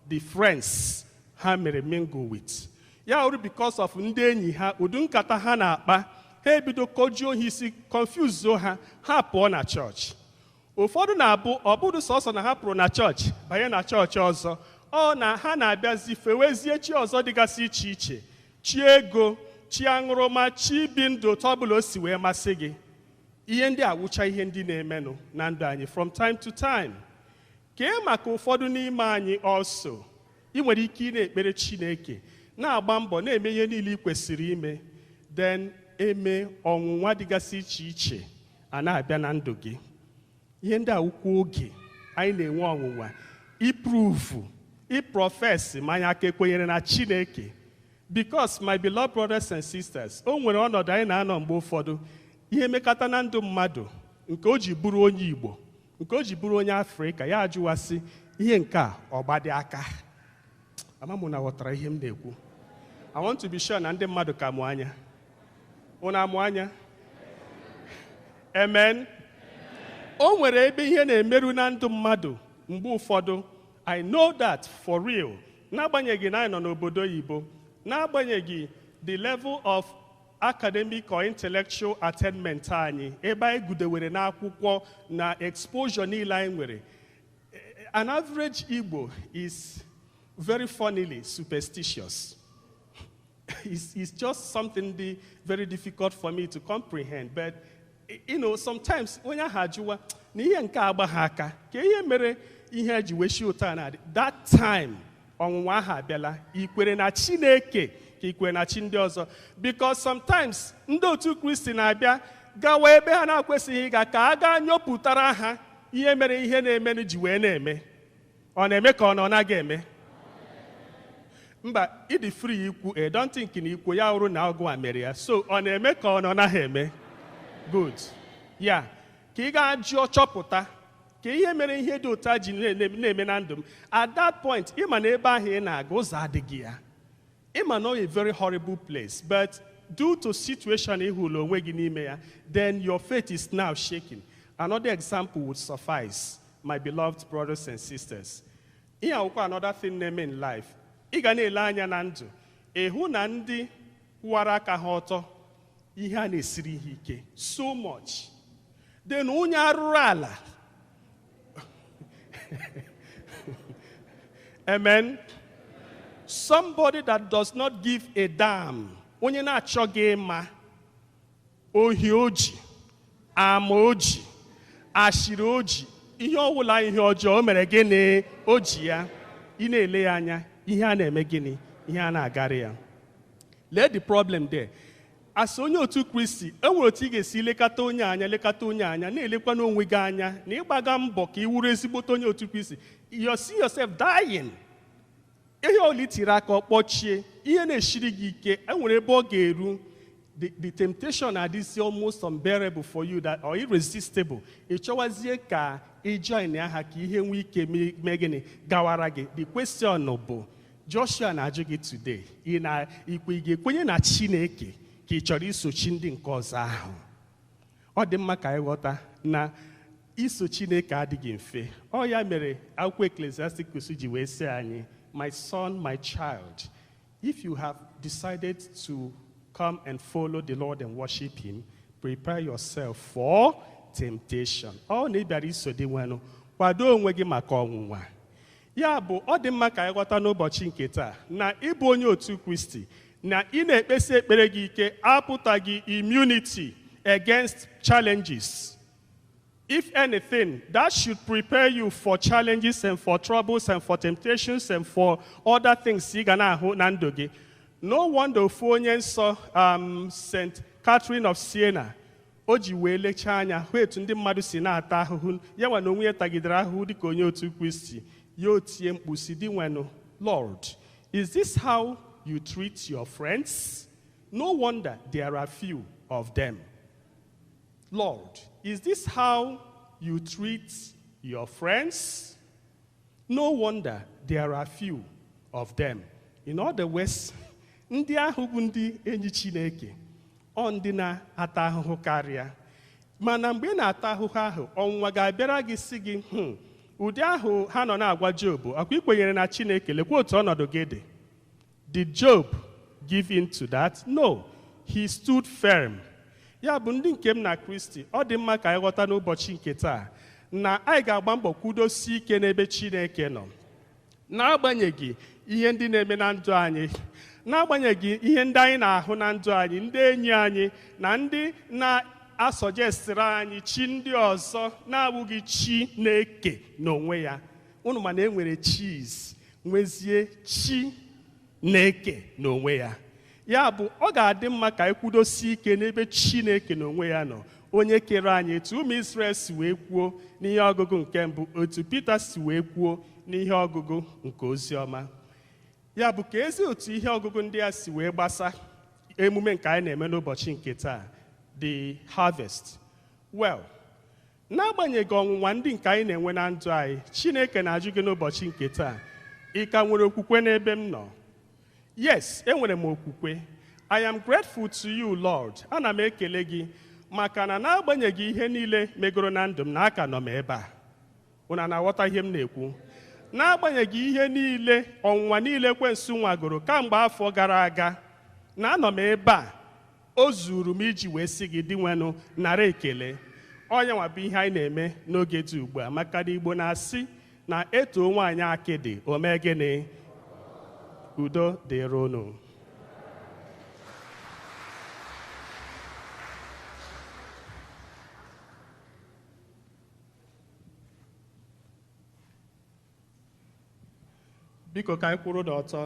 the friends ha mere mingle with, ya wuru because of ndị enyi ha, udu nkata ha na-akpa, ha ebido kojuo ha isi, confuse ha, ha pụọ na chọọchị. Ụfọdụ na-abụ ọ bụrụ sọsọ na ha pụrụ na chọọchị banye na chọọchị ọzọ, ọ na ha na-abịazi fewezie chi ọzọ dịgasị iche iche, chi ego, chi aṅụrụma, chi ibi ndụ otu ọbụla o si wee masị gị. Ihe ndị awụcha ihe ndị na-emenụ na ndụ anyị from time to time. Kee maka ụfọdụ n'ime anyị also, ị nwere ike ị na-ekpere Chineke, na-agba mbọ na-eme ihe niile ị kwesịrị ime, then eme ọnwụnwa dịgasị iche iche a na-abịa na ndụ gị. Ihe ndị awụkwa oge anyị na-enwe ọnwụnwa iprove, iprofess ma anyị aka ekwenyere na Chineke. Because my beloved brothers and sisters, o nwere ọnọdụ anyị na-anọ mgbe ụfọdụ ihe mekata na ndụ mmadụ nke o ji bụrụ onye Igbo, nke o ji bụrụ onye Afrịka, ya ajụwasị ihe nke a ọgbadị aka. Amamụ na ghọtara ihe m na-ekwu. I want to be sure na ndị mmadụ ka mụ anya. Unu amụ anya? Amen. O nwere ebe ihe na-emerụ na ndụ mmadụ mgbe ụfọdụ. I know that for real. N'agbanyeghị na anyị nọ n'obodo oyibo, n'agbanyeghị the level of academic or intellectual attainment anyị, ebe anyị gudewere n'akwụkwọ na exposure niile anyị nwere, an average Igbo is very funnily superstitious. It's just something very difficult for me to comprehend. But you know, sometimes when I had you, ka ihe mere ihe eji weshi ụta na that time ọnwụnwa ha abịala, ikwere na Chineke ka ikwere na chi ndị ọzọ. Because sometimes ndị otu Kristi na-abịa gawa ebe ha na-akwesịghị ịga ka a gaa nyopụtara ha ihe mere ihe na-eme ji wee na-eme. Ọ na-eme ka ọ na ọ naghị eme? Mba, ịdị free ikwu, I don't think na ikwu ya wụrụ na ọgụ a mere ya. So ọ na-eme ka ọ na ọ naghị eme? Good. Ya, ka ị gaa jụọ chọpụta ka ihe mere ihe dị ụta ji na-eme na ndụ m. At that point, ịma na ebe ahụ ị na-aga ụzọ adịghị ya. Ịma na a very horrible place, but due to situation ị hụrụ onwe gị n'ime ya, then your faith is now shaking. Another example would suffice, my beloved brothers and sisters. Ihe akwụkwọ another thing na-eme in life. Ị ga na-ele anya na ndụ, ịhụ na ndị kwụwara aka ha ọtọ, ihe a na-esiri ihe ike so much. Then onye arụrụ ala. Amen. Somebody that does not give a damn. Onye na-achọghị ịma, ohi oji, ama oji, ashịrị oji, ihe ọwụla ihe ọjọọ o mere gịnị oji ya, ị na-ele ya anya, ihe a na-eme gịnị, ihe a na-agarị ya. Let the problem there. As onye otu Kristi, enwere otu ị ga-esi lekọta onye anya, na-elekwa n'onwe gị anya, na ịgbaga mbọ ka ị wuru ezigbote onye otu Kristi. You see yourself dying. Ihe oli tiri aka ọkpọchie, ihe na-eshiri gị ike, enwere ebe ọ ga-eru. The temptation is almost unbearable for you, that or irresistible. Ị chọwazie ka ị join aha ka ihe nwee ike mee gịnị gawara gị. The question bụ, Joshua na-ajụ gị today, ị ga-ekwenye na Chineke ka ị chọrọ isochi ndị nke ọzọ ahụ? Ọ dị mma ka anyị ghọta na iso Chineke adịghị mfe. Ọ ya mere akwụkwọ Ecclesiasticus ji wee sị anyị, my son, my child, if you have decided to come and follow the Lord and worship him, prepare yourself for temptation. Ọ na-ebịara iso dị nwenụ, kwado onwe gị maka ọnwụnwa. Ya bụ, ọ dị mma ka anyị ghọta n'ụbọchị nke taa na ịbụ onye otu Kristi, na ị na-ekpesi ekpere gị ike apụtaghị immunity against challenges. If anything, that should prepare you for challenges and for troubles and for temptations and for other things ị ga na-ahụ na ndụ gị. No wonder ofu onye nsọ St. Catherine of Siena, o ji wee lechaa anya hụ etu ndị mmadụ si na-ata ahụhụ, ya nwa na onwe ya tagidere ahụhụ dịka onye otu Kristi. Ya otie mkpu si dị nwenụ, Lord, is this how you treat your friends? No wonder there are few of them. Lord, is this how you treat your friends? No wonder there are few of them. In other words, ndị ahụ bụ ndị enyi Chineke, ọ ndị na-ata ahụhụ karịa. Mana mgbe ị na-ata ahụhụ ahụ, ọnwụnwa ga-abịara gị sị gị, ụdị ahụ ha nọ na-agwa Job, akwa ikwenyere na Chineke, lekwa otu ọnọdụ gị dị. Did Job give in to that? No, he stood firm. Ya bụ ndị nke m na Kristi, ọ dị mma ka anyị ghọta n'ụbọchị nke taa na anyị ga-agba mbọ kwudosi ike n'ebe Chineke nọ. N'agbanyeghị ihe ndị na-eme na ndụ anyị, n'agbanyeghị ihe ndị anyị na-ahụ na ndụ anyị, ndị enyi anyị na ndị na-asọjestịrị anyị chi ndị ọzọ na-abụghị Chineke n'onwe ya. Unu ma na e nwere chiz, nwezie Chineke n'onwe ya. Ya bụ, ọ ga-adị mma ka anyị kwudosie ike n'ebe Chineke n'onwe ya nọ, onye kere anyị, etu ụmụ Israel si wee kwuo n'ihe ọgụgụ nke mbụ, otu Pita si wee kwuo n'ihe ọgụgụ nke oziọma. Ya bụ ka ezi otu ihe ọgụgụ ndị a si wee gbasa emume nke anyị na-eme n'ụbọchị nke taa, the harvest. Well, n'agbanyeghị ọnwụnwa ndị nke anyị na-enwe na ndụ anyị, Chineke na-ajụ gị n'ụbọchị nke taa, ị ka nwere okwukwe n'ebe m nọ? Yes, enwere m okwukwe. I am grateful to you, Lord. Ana m ekele gị maka na n'agbanyeghị ihe niile megoro na ndụ m, na aka nọ m ebe a. Unu na-aghọta ihe m na-ekwu? N'agbanyeghị ihe niile, ọnwụnwa niile ekwensu nwagoro kamgbe afọ gara aga, na anọ m ebe a, o zuru m iji wee sị gị dị nwenụ nara ekele. Onye nwa bụ ihe anyị na-eme n'oge dị ugbu a, maka na Igbo na-asị na eto nwaanyị akịdị o mee gịnị? Udo dịrị unu. Biko ka anyị kwụrụ n'ọtọ.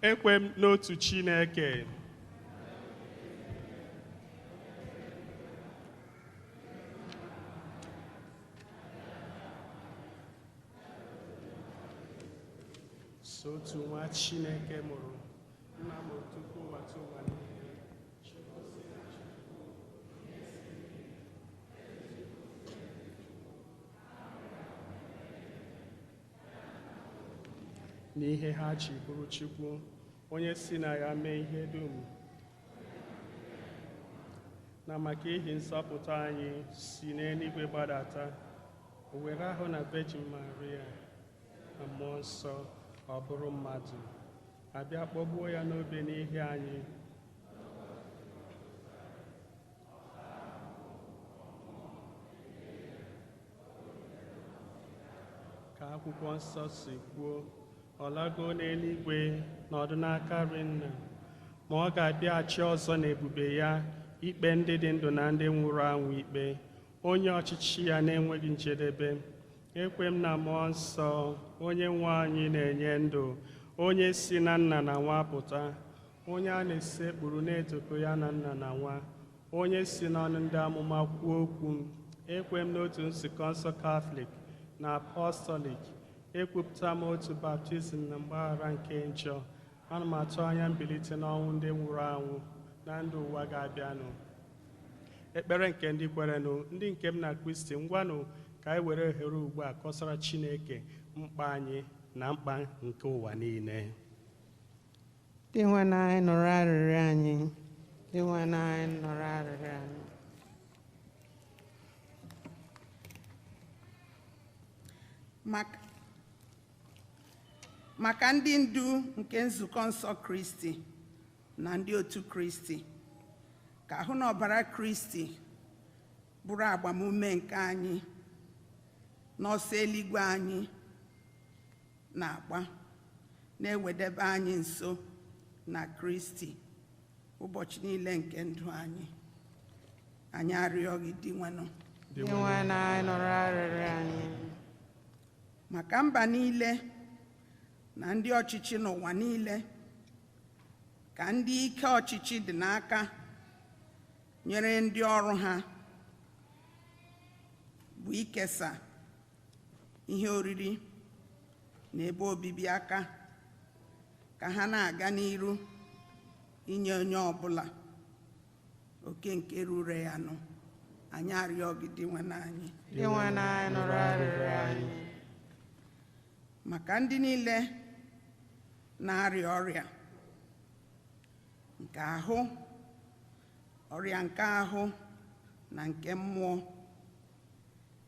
Ekwe m n'otu Chineke. Otu nwa Chineke mụrụ, nna m tupu ụwa tụwa niile. N'ihe ha ji bụrụ Chukwu, onye si na ya mee ihe dum, na maka ihi nsọpụta anyị si n'eluigwe gbadata, o were ahụ na Virgin Maria na mmụọ nsọ ọ bụrụ mmadụ, abịa kpọgbuo ya n'obe n'ihi anyị. Ka akwụkwọ nsọ si kwuo, ọ lago n'eluigwe n'ọdụ n'aka nri Nna, ma ọ ga-abịaghachi ọzọ n'ebube ya ikpe ndị dị ndụ na ndị nwụrụ anwụ ikpe, onye ọchịchị ya na-enweghị njedebe. Ekwe m na mmụọ nsọ, onye nwe anyị na-enye ndụ, onye si na Nna na Nwa pụta, onye a na-esekpuru na-etokọ ya na Nna na Nwa, onye si n'ọnụ ndị amụma kwuo okwu. Ekwe m n'otu nzukọ nsọ Katọlik na Apọstọlik, ekwupụta m otu baptizim na mgbaghara nke njọ. Ana m atụ anya mbilite n'ọnwụ ndị nwụrụ anwụ na ndụ ụwa ga-abịanụ. Ekpere nke ndị kwerenụ, ndị nke m na Kristi, ngwanụ ka anyị were ohere ugbu a kọsara Chineke mkpa anyị na mkpa nke ụwa niile. Dị nwe na anyị nụrụ arịrịọ anyị. Dị nwe na anyị nụrụ arịrịọ anyị. Maka ndị ndu nke nzukọ nsọ Kristi na ndị otu Kristi, ka ahụ na ọbara Kristi bụrụ agbamume nke anyị n'ọsọ eluigwe anyị na-agba, na-ewedebe anyị nso na Kristi ụbọchị niile nke ndụ anyị. Anyị arịọ gị dị nwenụ. Dị nwe na anyị nụrụ arịrịọ anyị. Maka mba niile na ndị ọchịchị n'ụwa niile, ka ndị ike ọchịchị dị n'aka nyere ndị ọrụ ha bụ ikesa ihe oriri na ebe obibi aka, ka ha na-aga n'iru inye onye ọbụla oke nke ruru ya nụ anyị arịọ gị dị nwe n'anyị dị nwe n'anyị nụrụ arịrịọ anyị. maka ndị niile na-arịa ọrịa nke ahụ, ọrịa nke ahụ na nke mmụọ,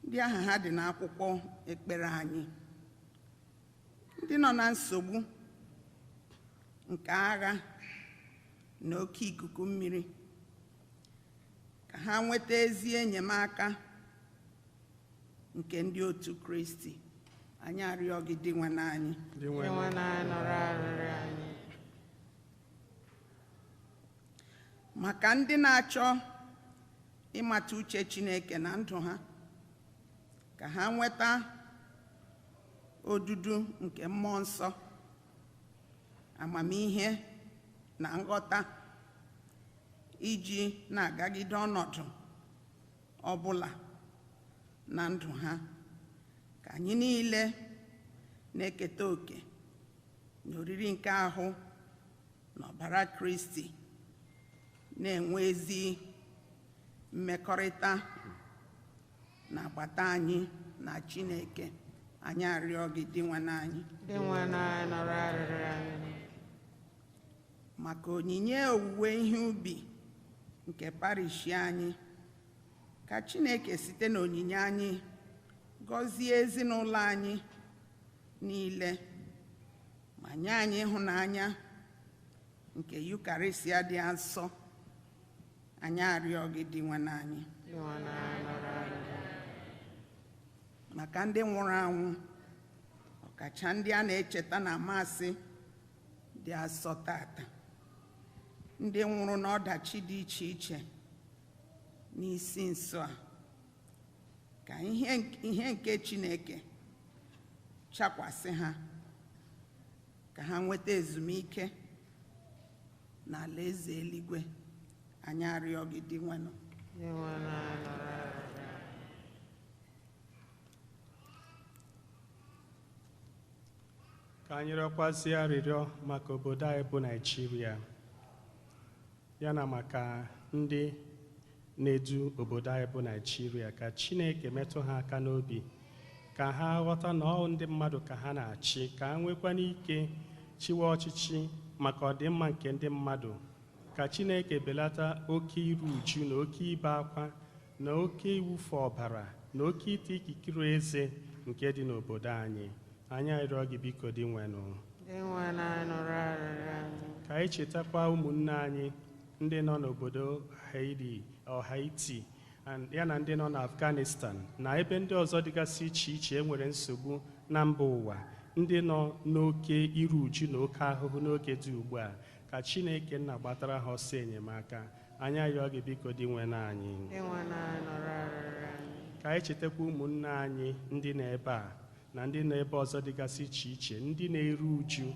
ndị aha ha dị n'akwụkwọ ekpere anyị, ndị nọ na nsogbu nke agha na oke ikuku mmiri, ka ha nweta ezi enyemaka nke ndị otu Kristi, anyị arịọ gị dị nwe n'anyị dị nwe n'anyị nụrụ arịrịọ anyị. maka ndị na-achọ ịmata uche Chineke na ndụ ha, ka ha nweta odudu nke mmụọ nsọ, amamihe na nghọta iji na-agagide ọnọdụ ọbụla na ndụ ha, ka anyị niile na-eketa oke n'oriri nke ahụ na ọbara Kristi, na-enwe ezi mmekọrịta na agbata anyị na Chineke, anyị arịọ gị dị nwe n'anyị dị nwe n'anyị nụrụ arịrịọ anyị. maka onyinye owuwe ihe ubi nke parishi anyị, ka Chineke site n'onyinye anyị gọzie ezinụlọ anyị niile, ma nye anyị ịhụnanya nke Yukarịsịa dị nsọ, anyị arịọ gị dị nwe n'anyị dị nwe n'anyị nụrụ arịrịọ anyị. maka ndị nwụrụ anwụ, ọkacha ndị a na-echeta na amasị dị asọ tata, ndị nwụrụ n'ọdachi dị iche iche n'isi nso a, ka ihe nke Chineke chakwasị ha, ka ha nweta ezumike n'ala eze eluigwe, anyị arịọ gị dị nwenụ dị nwe n'anyị nụrụ arịrịọ anyị. ka anyị rịọkwazie arịrịọ maka obodo anyị bụ Naịjirịa, yana maka ndị na-edu obodo anyị bụ Naịjirịa, ka Chineke metụ ha aka n'obi, ka ha ghọta na ọ ndị mmadụ ka ha na-achị, ka ha nwekwa n'ike chiwe ọchịchị maka ọdịmma nke ndị mmadụ, ka Chineke belata oke iru uju na oke ibe akwa na oke iwufe ọbara na oke ite ikikere eze nke dị n'obodo anyị. Anyị arịọ gị biko dị nwenụ dị nwe n'anyị nụrụ arịrịọ anyị. ka anyị chetakwa ụmụnne anyị ndị nọ n'obodo Haiti ya na ndị nọ n'Afghanistan na ebe ndị ọzọ dịgasị iche iche enwere nsogbu na mba ụwa, ndị nọ n'oke iru uju na oke ahụhụ n'oge dị ugbu a, ka Chineke nna gbatara ha ọsọ enyemaka. Anyị arịọ gị biko dị nwe n'anyị dị nwe n'anyị nụrụ arịrịọ anyị. ka anyị chetakwa ụmụnne anyị ndị nọ ebe a na ndị nọ ebe ọzọ dịgasị iche iche, ndị na-eru uju,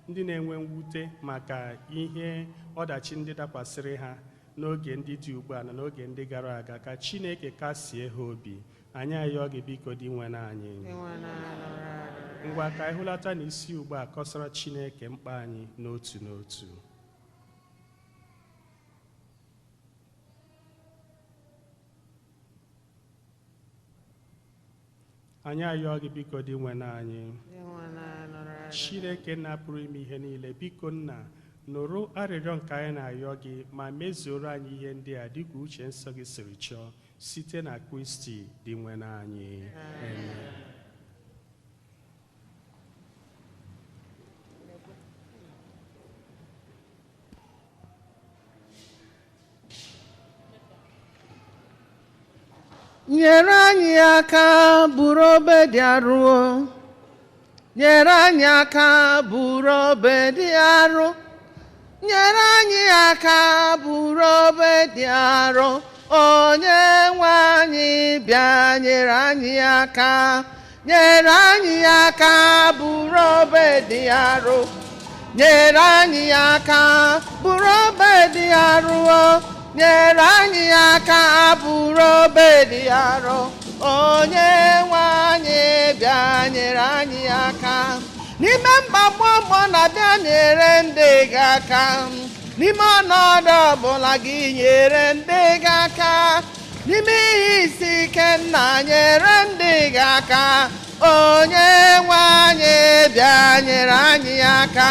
ndị na-enwe mwute maka ihe ọdachi ndị dakwasịrị ha n'oge ndị dị ugbu a na n'oge ndị gara aga, ka Chineke kasie ha obi. Anyị arịọ gị biko dị nwe n'anyị dị nwe n'anyị nụrụ arịrịọ. ngwa ka anyị hụlata n'isi ugbu a kọsara Chineke mkpa anyị n'otu n'otu. anyị arịọ gị biko dị nwe n'anyị dị nwe n'anyị nụrụ arịrịọ. Chineke nna pụrụ ime ihe niile, biko nna nụrụ arịrịọ nke anyị na-arịọ gị, ma mezuoro anyị ihe ndị a dịka uche nsọ gị siri chọọ, site na Kristi dị nwe n'anyị. Amen. nyere anyị aka buru obe dị arọ, nyere anyị aka buru obe dị arọ, nyere anyị aka buru obe dị arọ, onye nwe anyị bịa nyere anyị aka, nyere anyị aka buru obe dị arọ, nyere anyị aka buru obe dị arọ, nyere anyị aka buru obe dị arọ, onye nwe anyị bịa nyere anyị aka n'ime mkpagbu ọgbọ na-abịa nyere ndị gị aka, n'ime ọnọdụ ọbụla gị nyere ndị gị aka n'ime ihe isi ike nna nyere ndị gị aka onye nwe anyị bịa nyere anyị aka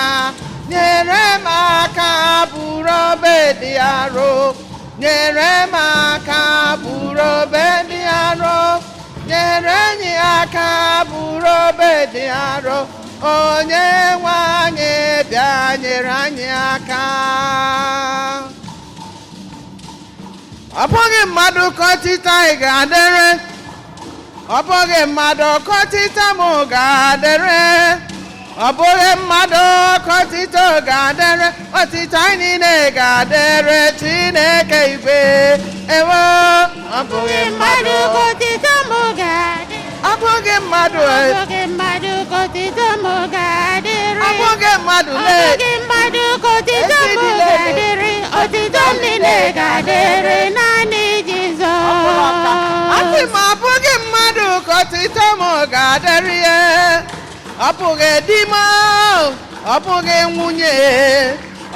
nyere m aka buru obe dị arọ nyere m aka buru obe dị arọ nyere anyị aka buru obe dị arọ onye nwe anyị bịa nyere anyị aka ọ bụghị mmadụ ka ọtịta ị ga-adịrị ọ bụghị mmadụ ka ọtịta m ga-adịrị ọ bụghị mmadụ ka ọtịta ga-adịrị ọtịta anyị niile ga-adịrị Chineke igwe ewo ọ bụghị mmadụ ka ọtịta m ga-adịrị ọ bụghị mmadụ ka ọtịta m ga-adịrị ọ bụghị mmadụ ka ọtịta m ga-adịrị ọtịta m niile ga-adịrị naanị Jizọs asị m ọ bụghị mmadụ ka ọtịta m ga-adịrị ya ọ bụghị di m ọ bụghị nwunye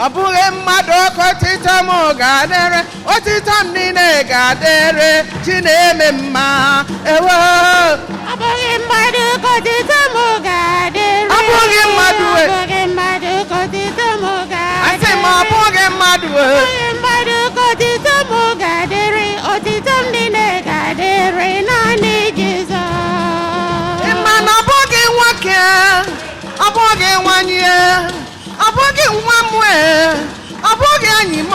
ọ bụghị mmadụ ka ọtịta m ga-adịrị ọtịta m niile ga-adịrị Chi na-eme mma ewo ọ bụghị mmadụ ka ọtịta m ga-adịrị ọ bụghị mmadụ ọ bụghị mmadụ ka ọtịta m ga-adịrị asị m ọ bụghị mmadụ ọ bụghị mmadụ ka ọtịta m ga-adịrị ọtịta m niile ga-adịrị naanị Jizọs ịma na ọ bụghị nwoke ọ bụghị nwanyị ọ bụghị nwa m ọ bụghị enyi m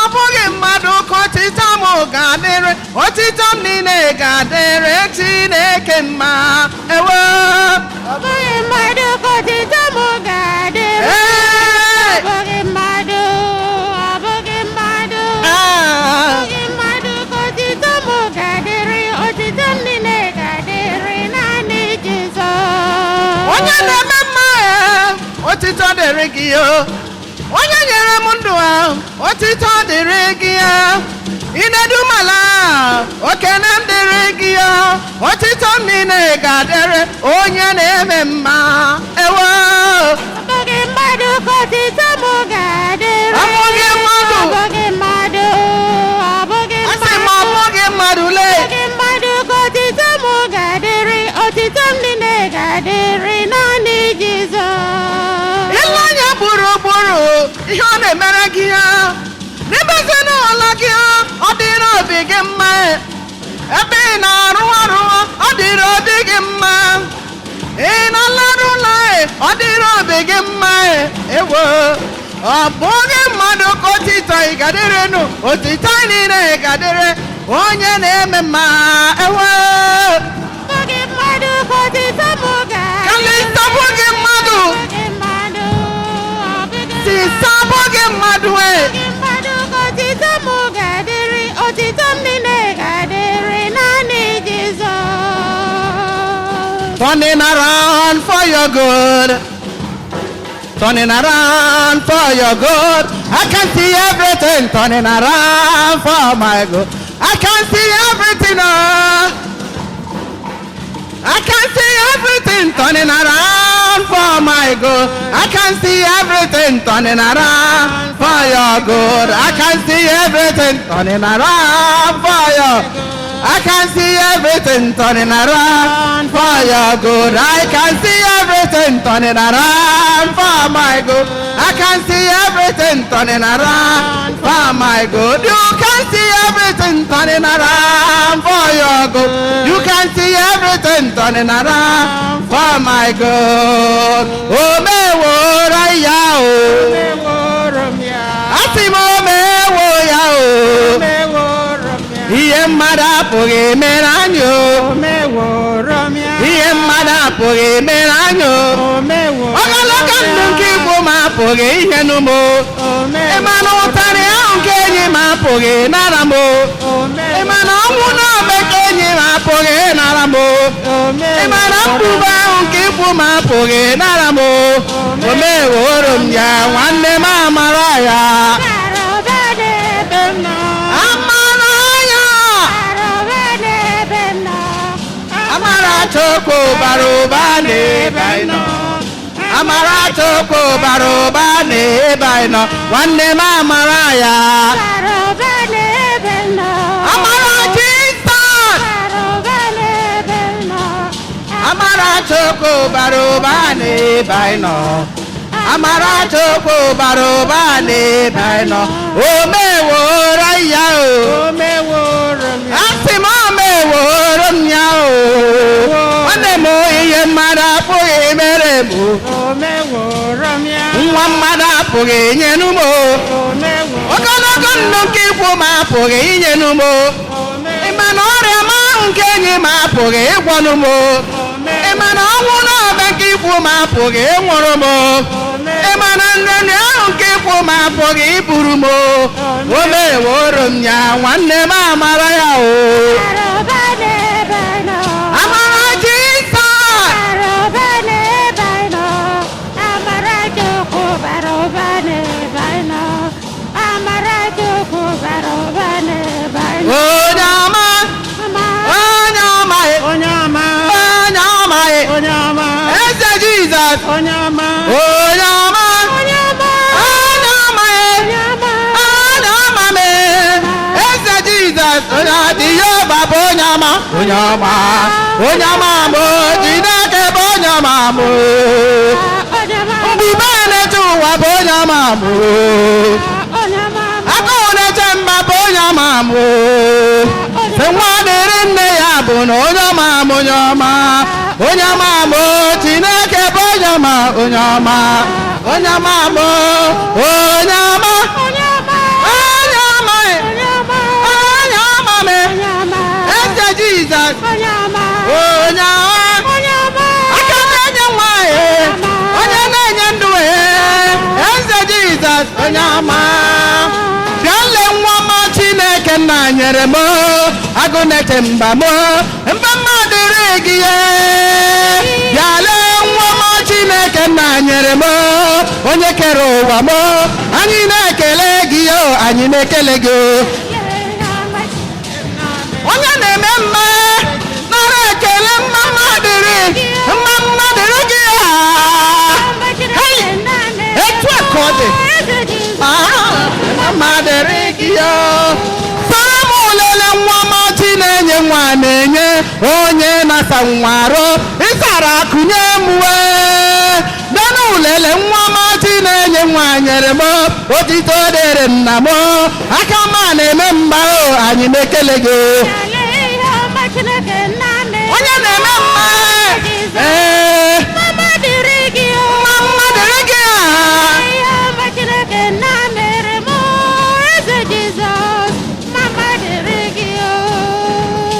ọ bụghị mmadụ ka ọtịta m ga-adịrị ọtịta m niile ga-adịrị Chineke mma ewo ọ bụghị mmadụ ka ọtịta m ga-adịrị ọ bụghị mmadụ ọ bụghị mmadụ ọ bụghị mmadụ ka ọtịta m ga-adịrị ọtịta m niile ga-adịrị naanị Jizọs onye na-eme mma ọtịta dịrị gị onye nyere m ndụ ọtịta dịrị gị ịnedumala okene m dịrị gị ọtịta m niile ga-adịrị onye na-eme mma ewo ọ bụghị mmadụ ka ọtịta m ga-adịrị ọ bụghị mmadụ ọ bụghị mmadụ ọ bụghị asị m ọ bụghị mmadụ lee ọ bụghị mmadụ ka ọtịta m ga-adịrị ọtịta m niile ga-adịrị naanị Jizọs ile anya gburugburu ihe ọ na-emere gị n'ebe ezinụlọ gị ọ dịrị obi gị mma ebe ị na-arụ ọrụ ọ dịrị obi gị mma ị na-alarụ ụlọ ọ dịrị obi gị mma ewo ọ bụghị mmadụ ka ọtịta ị ga-adịrịnụ ọtịta niile ga-adịrị onye na-eme mma ewo ọ bụghị mmadụ ka ọtịta m ga-adịrị kalịsta bụghị mmadụ ọ bụghị mmadụ ọ bụghị sisa bụghị mmadụ mmadụ ka ọtịta m ga-adịrị ọtịta m niile ga-adịrị naanị Jizọs turning around for your good. Turning around for your good. I can see everything turning around for my good. I can see everything. I can see everything turning around for my good. I can see everything turning around for your good. I can see everything turning around for your good. I can see everything turning around for your good. I can see everything turning around for my good. I can see everything turning around for my good. You can see everything turning around for your good. You can see everything turning around for my good. Oh me wora ya oh. Asimo me wo ya oh. Ihe mmadụ apụghị mere anyị ihe mmadụ apụghị mere anyị ogologo ndụ nke igbo ma apụghị ihe n'ụmụ ịmana ụtarị ahụ nke enyi ma apụghị nara m ịmana ọnwụ n'obe nke enyi ma apụghị nara m ịmana mkpụba ahụ nke igbo ma apụghị nara m omeworo m ya nwanne m amara ya Chukwu bara ụba n'ebe anyị nọ amara Chukwu bara ụba n'ebe anyị nọ nwanne m amara ya amara Jizọs amara Chukwu bara ụba n'ebe anyị nọ amara Chukwu bara ụba n'ebe anyị nọ o meworo ya o asị m o meworo m ya o nwanne m ihe mmadụ apụghị mere m nwa mmadụ apụghị inye n'ụmụ ogologo ndụ nke ikwu m apụghị inye n'ụmụ ịma na ọrịa m ahụ nke enyi m apụghị ịgwọ n'ụmụ ịma na ọnwụ n'ọba nke ikwu m apụghị ịnwụrụ m ịma na nrịanrịa ahụ nke ikwu m apụghị iburu m o meworo m ya nwanne m amara ya o amara Jizọs onye ọma onye ọma onye ọma onye ọma eze Jizọs onye ọma onye ọma onye ọma onye ọma eze Jizọs onye dị ya bụ onye ọma onye ọma onye ọma bụ Chineke bụ onye ọma bụ mgbe na-eche ụwa bụ onye ọma bụ aka na-eche mba bụ onye ọma bụ nwa dịrị nne ya bụ na onye ọma bụ onye ọma onye ọma bụ Chineke bụ onye ọma onye ọma onye ọma bụ onye ọma onye ọma onye ọma eze Jizọs onye ọma aka na-enye nwa onye na-enye ndụ eze Jizọs onye ọma bịa lee nwa ọma Chineke nna nyere m agụ na-eche mba mmadụ gị bịa lee nwa ọma Chineke nna nyere m onye kere ụwa m anyị na-ekele gị anyị na-ekele gị onye na-eme mma nara ekele mma dịrị gị etu a ka ọ dị mma dịrị gị sara m olele nwa ọma Chinenye nwa na-enye onye na-asa nwa arụ ịsara akụnye m bịana ulele nwa ọma Chinenye nwa nyere m otito dịrị nna m aka ma na-eme mma anyị na-ekele gị onye na-eme mma mma dịrị gị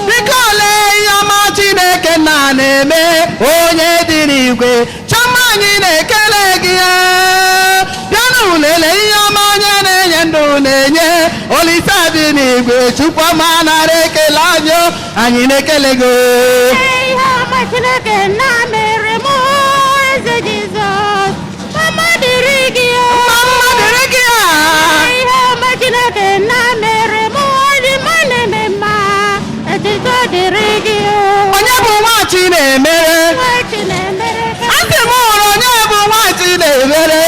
biko ole ihe ọma Chineke na-eme onye dị n'igwe chọma anyị na-ekele gị bịana ulele ihe ọma onye na-enye ndụ na-enye Olise dị n'igwe Chukwu ọma nara ekele anyị na-ekele gị onye bụ nwa Chinemere asị m ụlọ onye bụ nwa Chinemere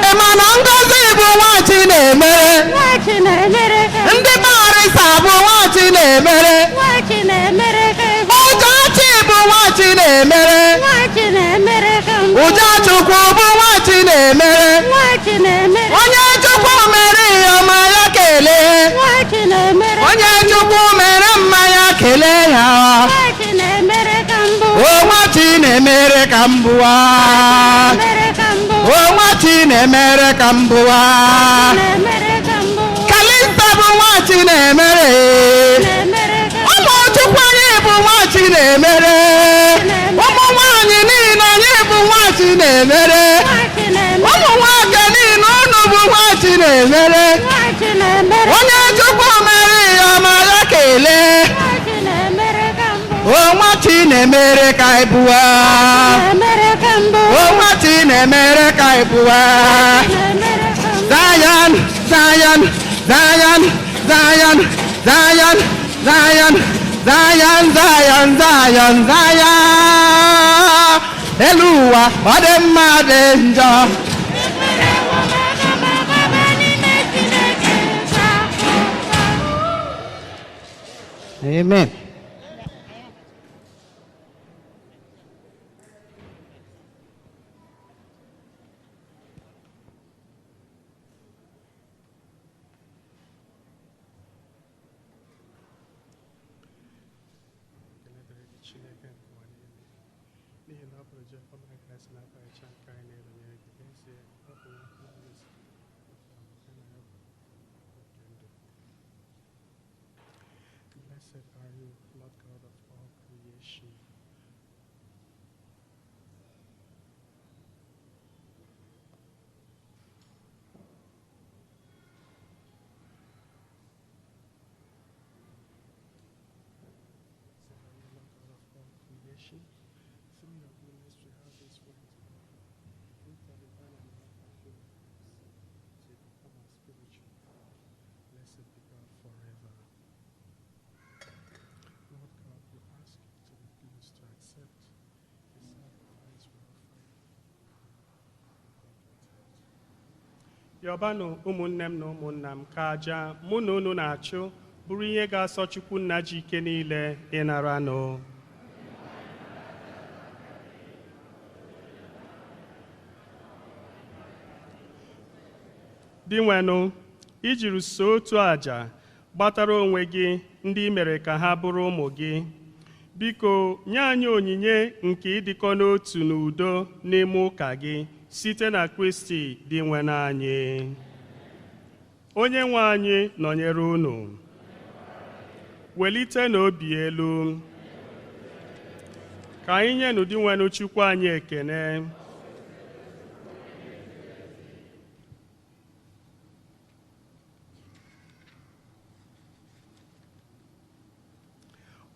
ịma na Ngozi bụ nwa Chinemere ndị Barịsa bụ nwa Chinemere Ụjọchi bụ nwa Chinemere Ụjọchukwu bụ nwa Chinemere onye Chukwu mere ihe ọma ya kelee onye Chukwu mere mma ya kelee ya o nwa Chinemere ka mbụ o nwa Chinemere ka mbụ Kalista bụ nwa Chinemere ụmụ Chukwu anyị bụ nwa Chinemere ụmụ nwaanyị niile anyị bụ nwa Chinemere ụmụ nwoke niile unu bụ nwa Chinemere onye Chukwu mere ihe ọma ya kelee o nwa Chinemere ka ị bụwa o nwa Chinemere ka ị bụwa Zion Zion Zion Zion Zion Zion Zion Zion Zion Zion elu ụwa ọ dị mma dị njọ. Amen. Blessed are you, Lord God of all creation. Through your goodness, we have this word. Fruit of the vine and our perfume to become our spiritual food. Blessed be God forever. Lord God, we ask you to be pleased to accept the sacrifice we offer you. Yọbanụ ụmụnne m na ụmụnna m ka aja mụ na unu na-achụ bụrụ ihe ga-asọ Chukwu nna ji ike niile ịnara nụ. Di nwenụ, ijiri so otu àjà gbatara onwe gị ndị mere ka ha bụrụ ụmụ gị. Biko nye anyị onyinye nke ịdịkọ n'otu n'udo n'ime ụka gị site na Kristi dị nwenụ anyị. Onye nwe anyị nọnyere unu. Welite n'obi elu. Ka anyị nyenụ di nwenụ Chukwu anyị ekene.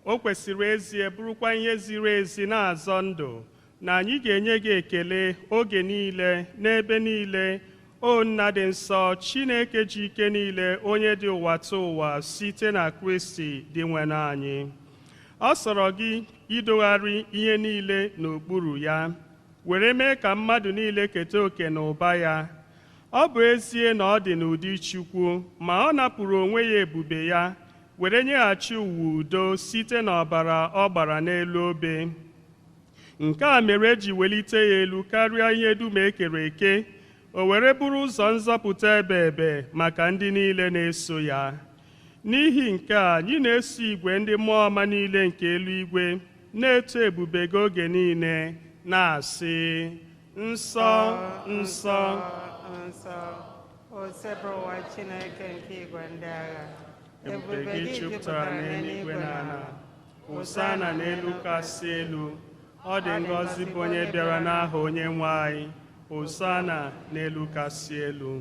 O kwesịrị ezie bụrụkwa ihe ziri ezi na-azọ ndụ na anyị ga-enye gị ekele oge niile n'ebe niile, o nna dị nsọ, Chineke ji ike niile, onye dị ụwa tụ ụwa site na Kristi dị nwenụ anyị. Ọ sọrọ gị idogharị ihe niile n'okpuru ya, were mee ka mmadụ niile keta oke n'ụba ya. Ọ bụ ezie na ọ dị n'ụdị Chukwu, ma ọ napụrụ onwe ya ebube ya, were nyeghachi ụwa udo site n'ọbara ọ gbara n'elu obe. Nke a mere eji welite ya elu karịa ihe dum e kere eke, o were bụrụ ụzọ nzọpụta ebe ebe maka ndị niile na-eso ya. N'ihi nke a, anyị na-eso igwe ndị mmụọ ọma niile nke eluigwe na-eto ebube gị oge niile, na-asị, nsọ nsọ nsọ, osebere ụwa Chineke nke igwe ndị agha. ebube gị jupụtara n'eluigwe na ala. Hosana n'elu kasị elu. Ọ dị ngọzi bụ onye bịara n'aha onye nwe anyị. Hosana n'elu kasị elu.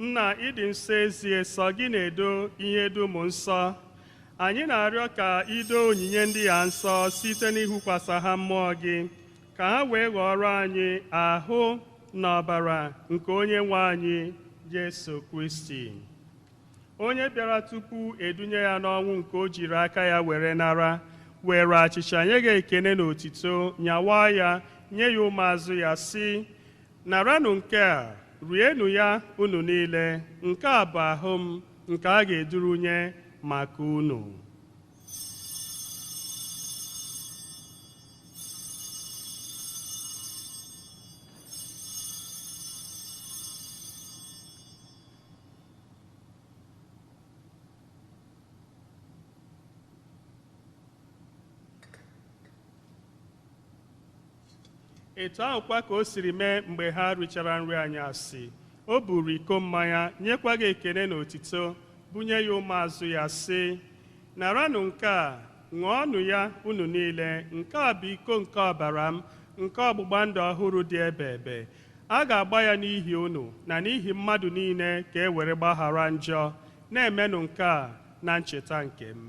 Nna, ịdị nsọ ezie, sọ gị na-edo ihe dum nsọ. Anyị na-arịọ ka ido onyinye ndị ya nsọ site n'ihukwasa ha mmụọ gị, ka ha wee ghọrọ anyị ahụ na ọbara nke onye nwe anyị Jesu Kristi, onye bịara tupu edunye ya n'ọnwụ nke o jiri aka ya were nara, were achịcha nye gị ekene na otito, nyawa ya, nye ya ụmụazụ ya, sị, naranụ nke a, rienụ ya unu niile, nke a bụ ahụ m nke a ga-edurunye maka unu. Etu ahụkwa ka o siri mee mgbe ha richara nri anyasị. O buru iko mmanya, nyekwa gị ekene na otito, bunye ya ụmụazụ ya, sị, naranụ nke a, ṅụọnụ ya unu niile, nke a bụ iko nke ọbara m, nke ọgbụgba ndụ ọhụrụ dị ebe ebe. A ga-agba ya n'ihi unu na n'ihi mmadụ niile ka e were gbaghara njọ. Na-emenụ nke a na ncheta nke m.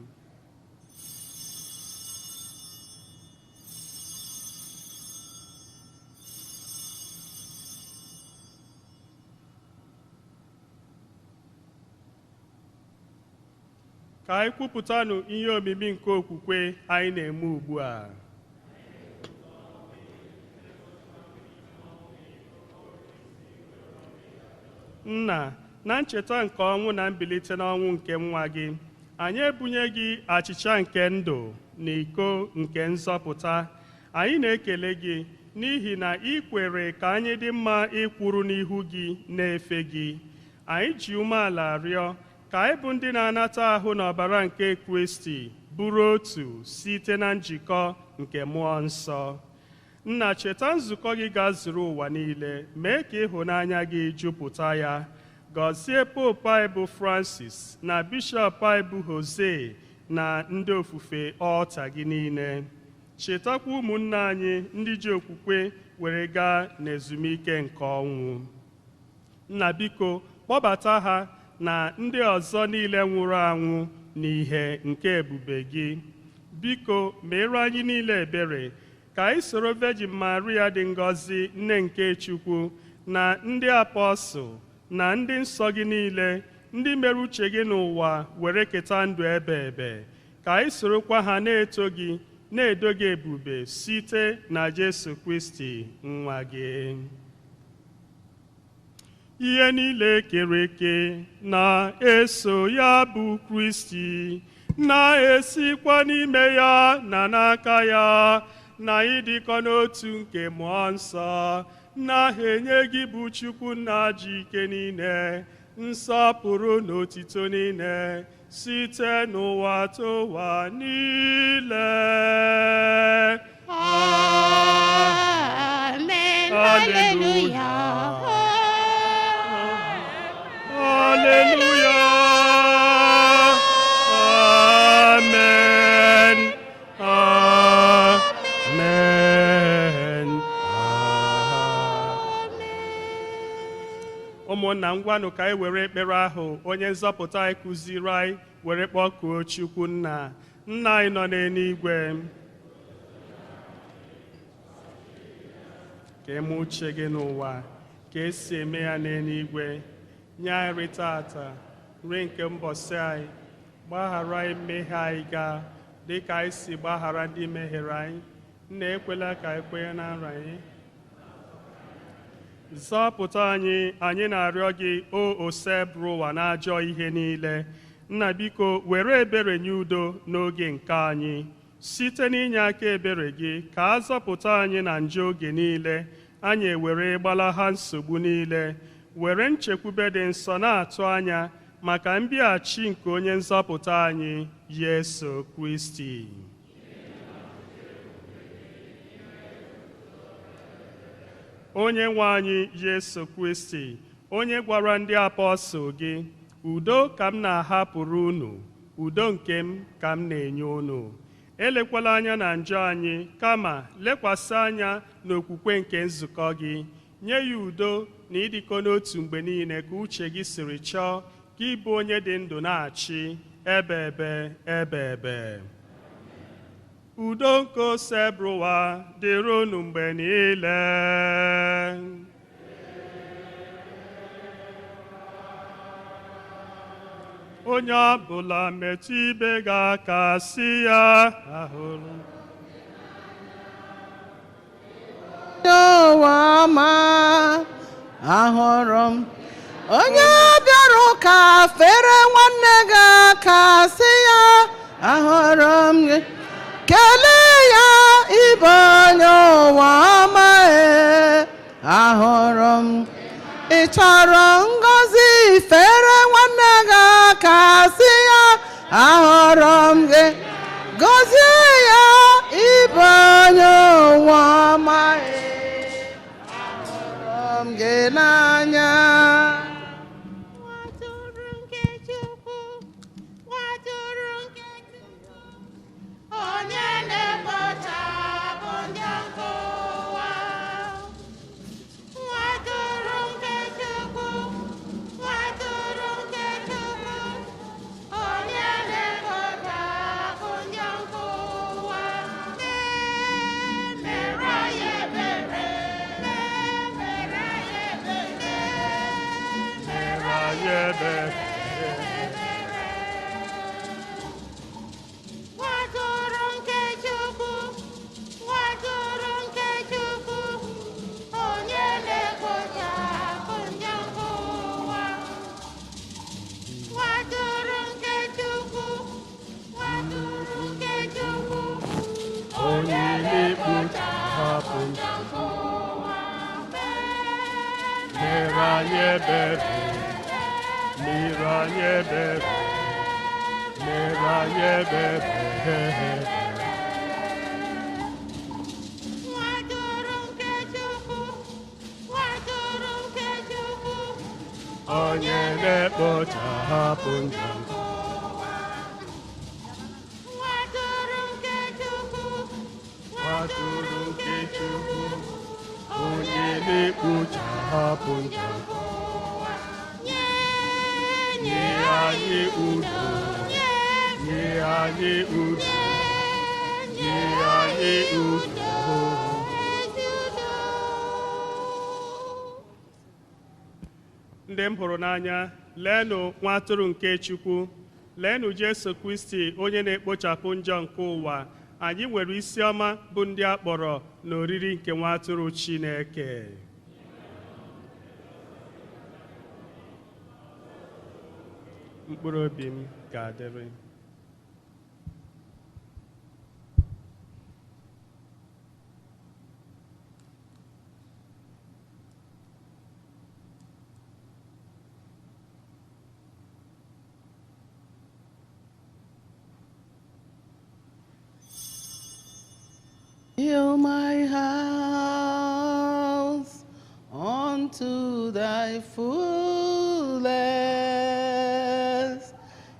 Ka anyị kwupụtanụ ihe omimi nke okwukwe anyị na-eme ugbu a. Nna, na ncheta nke ọnwụ na mbilite n'ọnwụ nke nwa gị, anyị ebunye gị achịcha nke ndụ na iko nke nzọpụta. Anyị na-ekele gị n'ihi na ị kwere ka anyị dị mma ịkwụrụ n'ihu gị na-efe gị. Anyị ji umeala rịọ ka anyị bụ ndị na-anata ahụ na ọbara nke Kristi bụrụ otu site na njikọ nke mmụọ nsọ. Nna, cheta nzukọ gị ga-zuru ụwa niile, mee ka ịhụnanya gị jupụta ya. Gọzie Pope anyị bụ Francis na Bishọp anyị bụ Jose na ndị ofufe ọlta gị niile. Chetakwa ụmụnne anyị ndị ji okwukwe were gaa n'ezumike nke ọnwụ. Nna, biko kpọbata ha na ndị ọzọ niile nwụrụ anwụ n'ihe nke ebube gị. Biko meere anyị niile ebere ka anyị soro Virgin Maria dị ngọzi, nne nke Chukwu, na ndị apọstụl na ndị nsọ gị niile, ndị mere uche gị n'ụwa were keta ndụ ebe ebe. Ka anyị sorokwa ha na-eto gị, na-edo gị ebube site na Jesu Kristi nwa gị. Ihe niile kere eke na-eso ya bụ Kristi, na-esikwa n'ime ya na n'aka ya, na ịdịkọ n'otu nke mmụọ nsọ, na-enye gị bụ Chukwu nna ji ike niile, nsọpụrụ na otito niile, site n'ụwa tụwa niile. Amen. Hallelujah. Hallelujah. Amen. Amen. Ụmụnna, ngwanụ ka anyị were ekpere ahụ onye nzọpụta anyị kụziri anyị were kpọkuo Chukwu nna. Nna anyị nọ n'eluigwe, ka eme uche gị n'ụwa ka esi eme ya n'eluigwe. Nye anyị nri tata, nri nke mbọsị anyị. Gbaghara anyị mmehie anyị gaa dị ka anyị si gbaghara ndị mehiere anyị. Nna, ekwela ka anyị kwenye na nranye. Zọpụta anyị, anyị na-arịọ gị, o ose bụrụ ụwa n'ajọ ihe niile. Nna, biko were ebere nye udo n'oge nke anyị. Site n'inye aka ebere gị, ka a zọpụta anyị na njọ oge niile. Anyị ewere gbalaha nsogbu niile, were nchekwube dị nsọ na-atụ anya maka mbịaghachi nke onye nzọpụta anyị, Yesu Kristi. Onye nwe anyị Yesu Kristi, onye gwara ndị apọstụl gị, udo ka m na-ahapụrụ unu, udo nke m ka m na-enye unu. Elekwala anya na njọ anyị, kama lekwasị anya n'okwukwe nke nzukọ gị. Nye ya udo na ịdịkọ n'otu mgbe niile ka uche gị siri chọọ, ka ịbụ onye dị ndụ na-achị ebe ebe. Udo nke ose bụrụ ụwa dịrị unu mgbe niile. Onye ọbụla metụ ibe gị aka sị ya, ahụrụ ụwa ma ahụrụ m. Onye bịara ụka fere nwanne gị aka sị ya, ahụrụ m gị. Kelee ya, ịbụ onye ụwa amaghị, ahụrụ m. Ị chọrọ ngọzi, fere nwanne gị aka sị ya, ahụrụ m gị. Gọzie ya, ịbụ onye ụwa amaghị, ahụrụ m gị n'anya. Nwatụrụ nke Chukwu, nwatụrụ nke Chukwu, onye na-ekpochapụ ndị nke ụwa. Nwatụrụ nke Chukwu, nwatụrụ nke Chukwu, onye na-ekpochapụ ndị nke ụwa. Mere anyị ebere, mere anyị ebere, mere anyị ebere. mere anyị ebere, mere anyị ebere, mere anyị ebere. Onye na-ekpochapụ njọ atụrụ nke Chukwu, onye na-ekpochapụ njọ, nye anyị udo, nye anyị udo, nye anyị udo. Ndị m hụrụ n'anya, leenụ nwa atụrụ nke Chukwu, leenụ Jesu Kristi, onye na-ekpochapụ njọ nke ụwa. Anyị nwere isi ọma bụ ndị a kpọrọ n'oriri nke nwa atụrụ Chineke. Mkpụrụ obi m ga-adịrị. Fill my house unto thy fullness.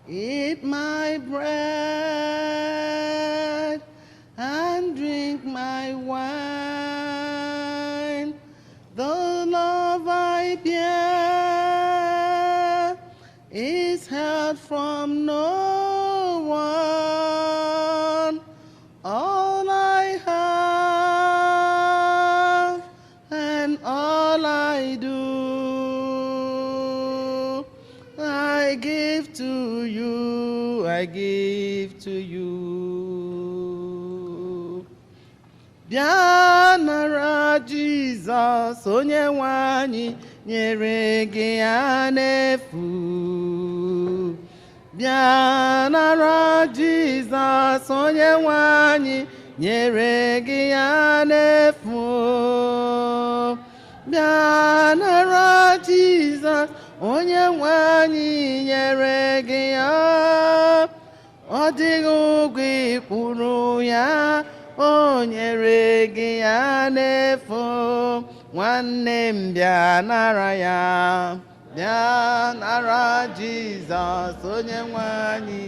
Eat my bread and drink my wine. The love I bear is held from no one. All I have and all I do, I give to you, I give to you. Bịa nara Jizọs, onye nwe anyị nyere gị ya n'efu. Bịa nara Jizọs, onye nwe anyị nyere gị ya n'efu. Bịa nara Jizọs, onye nwe anyị nyere gị ya. Ọ dịghị ụgwọ ị kwụrụ ya, o nyere gị ya n'efu. Nwanne m bịa nara ya, bịa nara Jizọs, onye nwe anyị.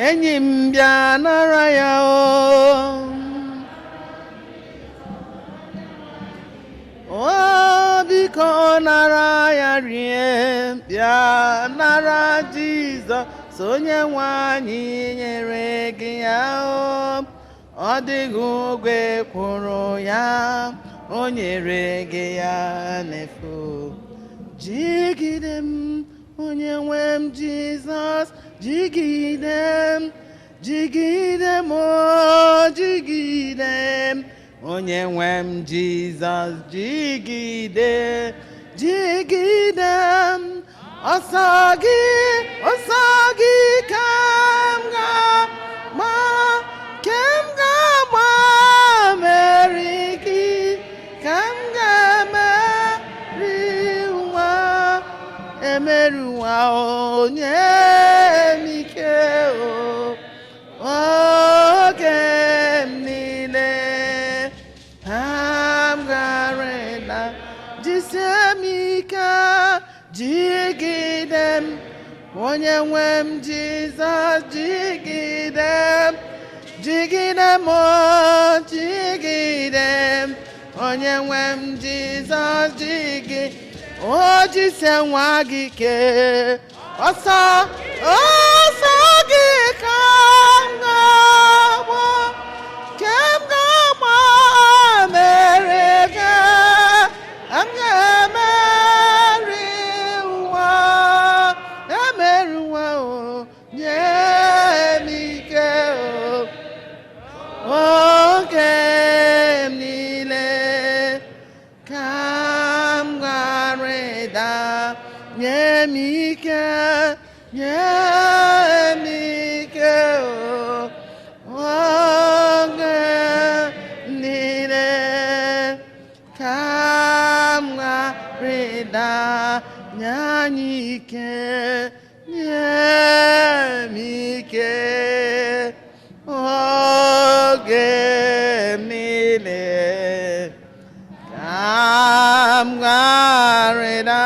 Enyi m bịa nara ya o biko nara ya rie. Bịa nara Jizọs, onye nwe anyị nyere gị ya ọ dịghị ụgwọ kwụrụ ya, o nyere gị ya n'efu. Jigide m, onye nwe m Jizọs, jigide m, jigide m, jigide m, onye nwe m Jizọs, jigide, jigide m. Ọsọ gị ka m ga-agba, ka m ga-agba, meri gị ka m ga-emeri ụwa, emeri ụwa, onye m ike oge m niile. Ha m ga-arịda, jisie m ike, jigide m, onye nwe m Jizọs, jigide m, jigide m, jigide m, onye nwe m Jizọs, jigide. O jisie nwa gị ike, ọsọ gị ka m ga-agba, ka m ga-agba, mere gị m ga-emeri ụwa, emeri ụwa, nye m ike oge m niile. Ka m ga-arịda, nye m ike, nye m ike oge m niile. Ka m gharịda nye anyị ike, nye m ike oge niile ka m gharịda.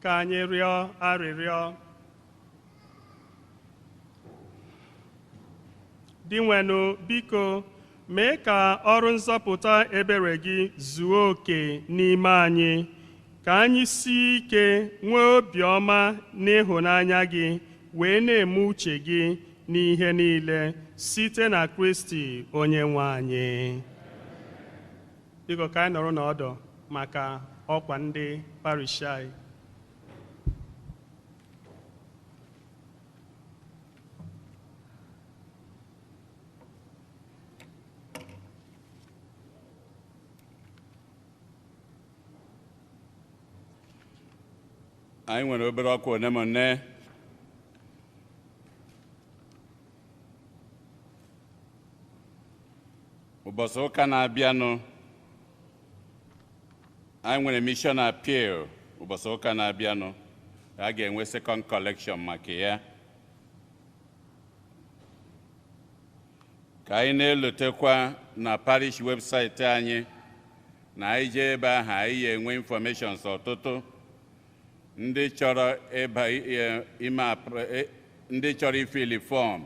Ka anyị rịọ arịrịọ. Dị nwenụ, biko mee ka ọrụ nzọpụta ebere gị zuo oke n'ime anyị, ka anyị sie ike nwee obiọma n'ịhụnanya gị wee na-eme uche gị n'ihe niile site na Kristi onye nwe anyị. Biko ka anyị nọrọ n'ọdụ maka ọkwa ndị parish anyị. Anyị nwere obere ọkwa one ma one. Ụbọchị ụka na-abịanụ, anyị nwere mission appeal. Ụbọchị ụka na-abịanụ, a ga-enwe second collection maka ya. Ka anyị na-elotekwa na parish website anyị na anyị jee ebe ahụ, anyị ga-enwe information ọtụtụ. Ndị chọrọ ifili form,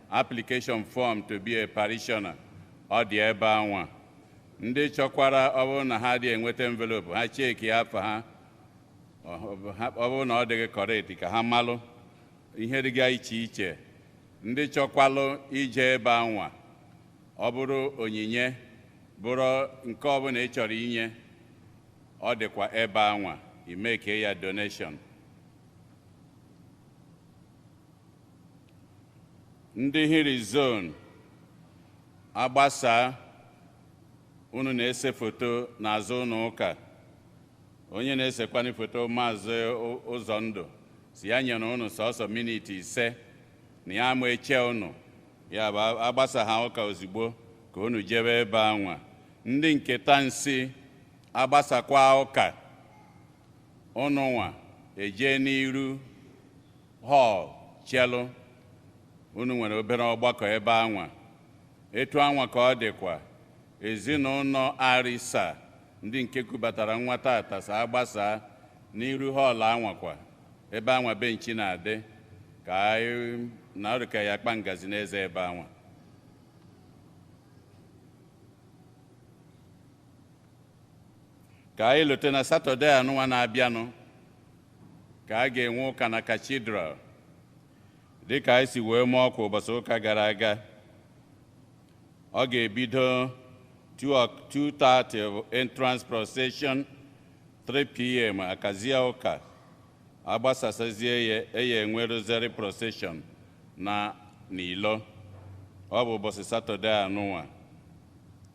application form to be a parishioner, ọ dị ebe anwa. Ndị chọkwara ọ bụrụ na ha dị enweta envelope, ha cheki afọ ha, ọ bụrụ na ọ dịghị correct ka ha malụ ihe dịga iche iche. Ndị chọkwalụ ije ebe anwa, ọ bụrụ onyinye, bụrụ nke ọbụla ị chọrọ inye, ọ dịkwa ebe anwa. You make a donation. Ndị hiri zone agbasa unu na-ese foto n'azụ ụlọ ụka. Onye na-esekwani foto Maazị Ụzọndụ si ya nyere unu sọsọ miniti 5 na ya ama eche unu. Ya bụ agbasa ha ụka ozugbo ka unu jebe ebe anwa. Ndị nketa nsị agbasakwa ụka. Unu nwa eje n'iru hall chelu. Unu nwere obere ọgbakọ ebe anwa. Etu anwa ka ọ dịkwa ezinụlọ Arịsa ndị nke kubatara nwa tata sa agbasa n'iru hall anwakwa ebe anwa benchi na-adị ka anyị na ọrịka ya akpa ngazi n'eze ebe anwa. Ka anyị lote na Satọde anụnwa na-abịanụ ka a ga-enwe ụka na Cathedral dịka anyị si wee mee ọkwa ụbọchị ụka gara aga. Ọ ga-ebido 2:30 entrance procession, 3 p.m. akazie ụka, agbasasazie ya enwe rosary procession na n'ilo. Ọ bụ ụbọchị Satọde anụnwa.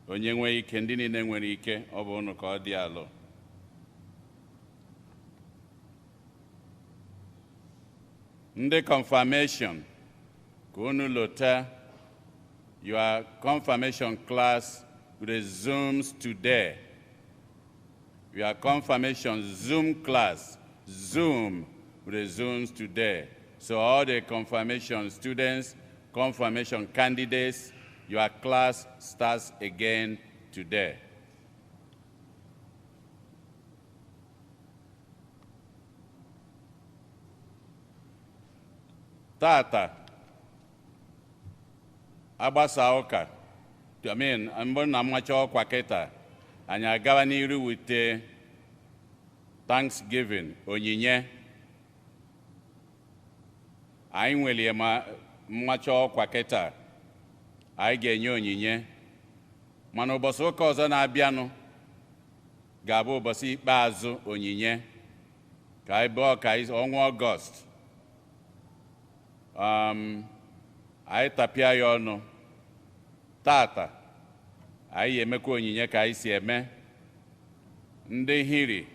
Onye nwee ike, ndị niile nwere ike, ọ bụ unu ka ọ dị alụ. Ndị confirmation ka unu lota. Your confirmation class resumes today. Your confirmation Zoom class, Zoom, resumes today. So all the confirmation students, confirmation candidates, your class starts again today. Tata agbasa ụka, mbụ na mmacha ọkwa kịta, anyị agawa n'iru wite Thanksgiving, onyinye. Anyị nwere ma mmacha ọkwa kịta, anyị ga-enye onyinye. Mana ụbọchị ụka ọzọ na-abịanụ ga-abụ ụbọchị ikpeazụ onyinye ka anyị bụ ọka ọnwa Ọgọst. Anyị tapịa ya ọnụ. Tata anyị emekwa onyinye ka anyị si eme. Ndị Hiri,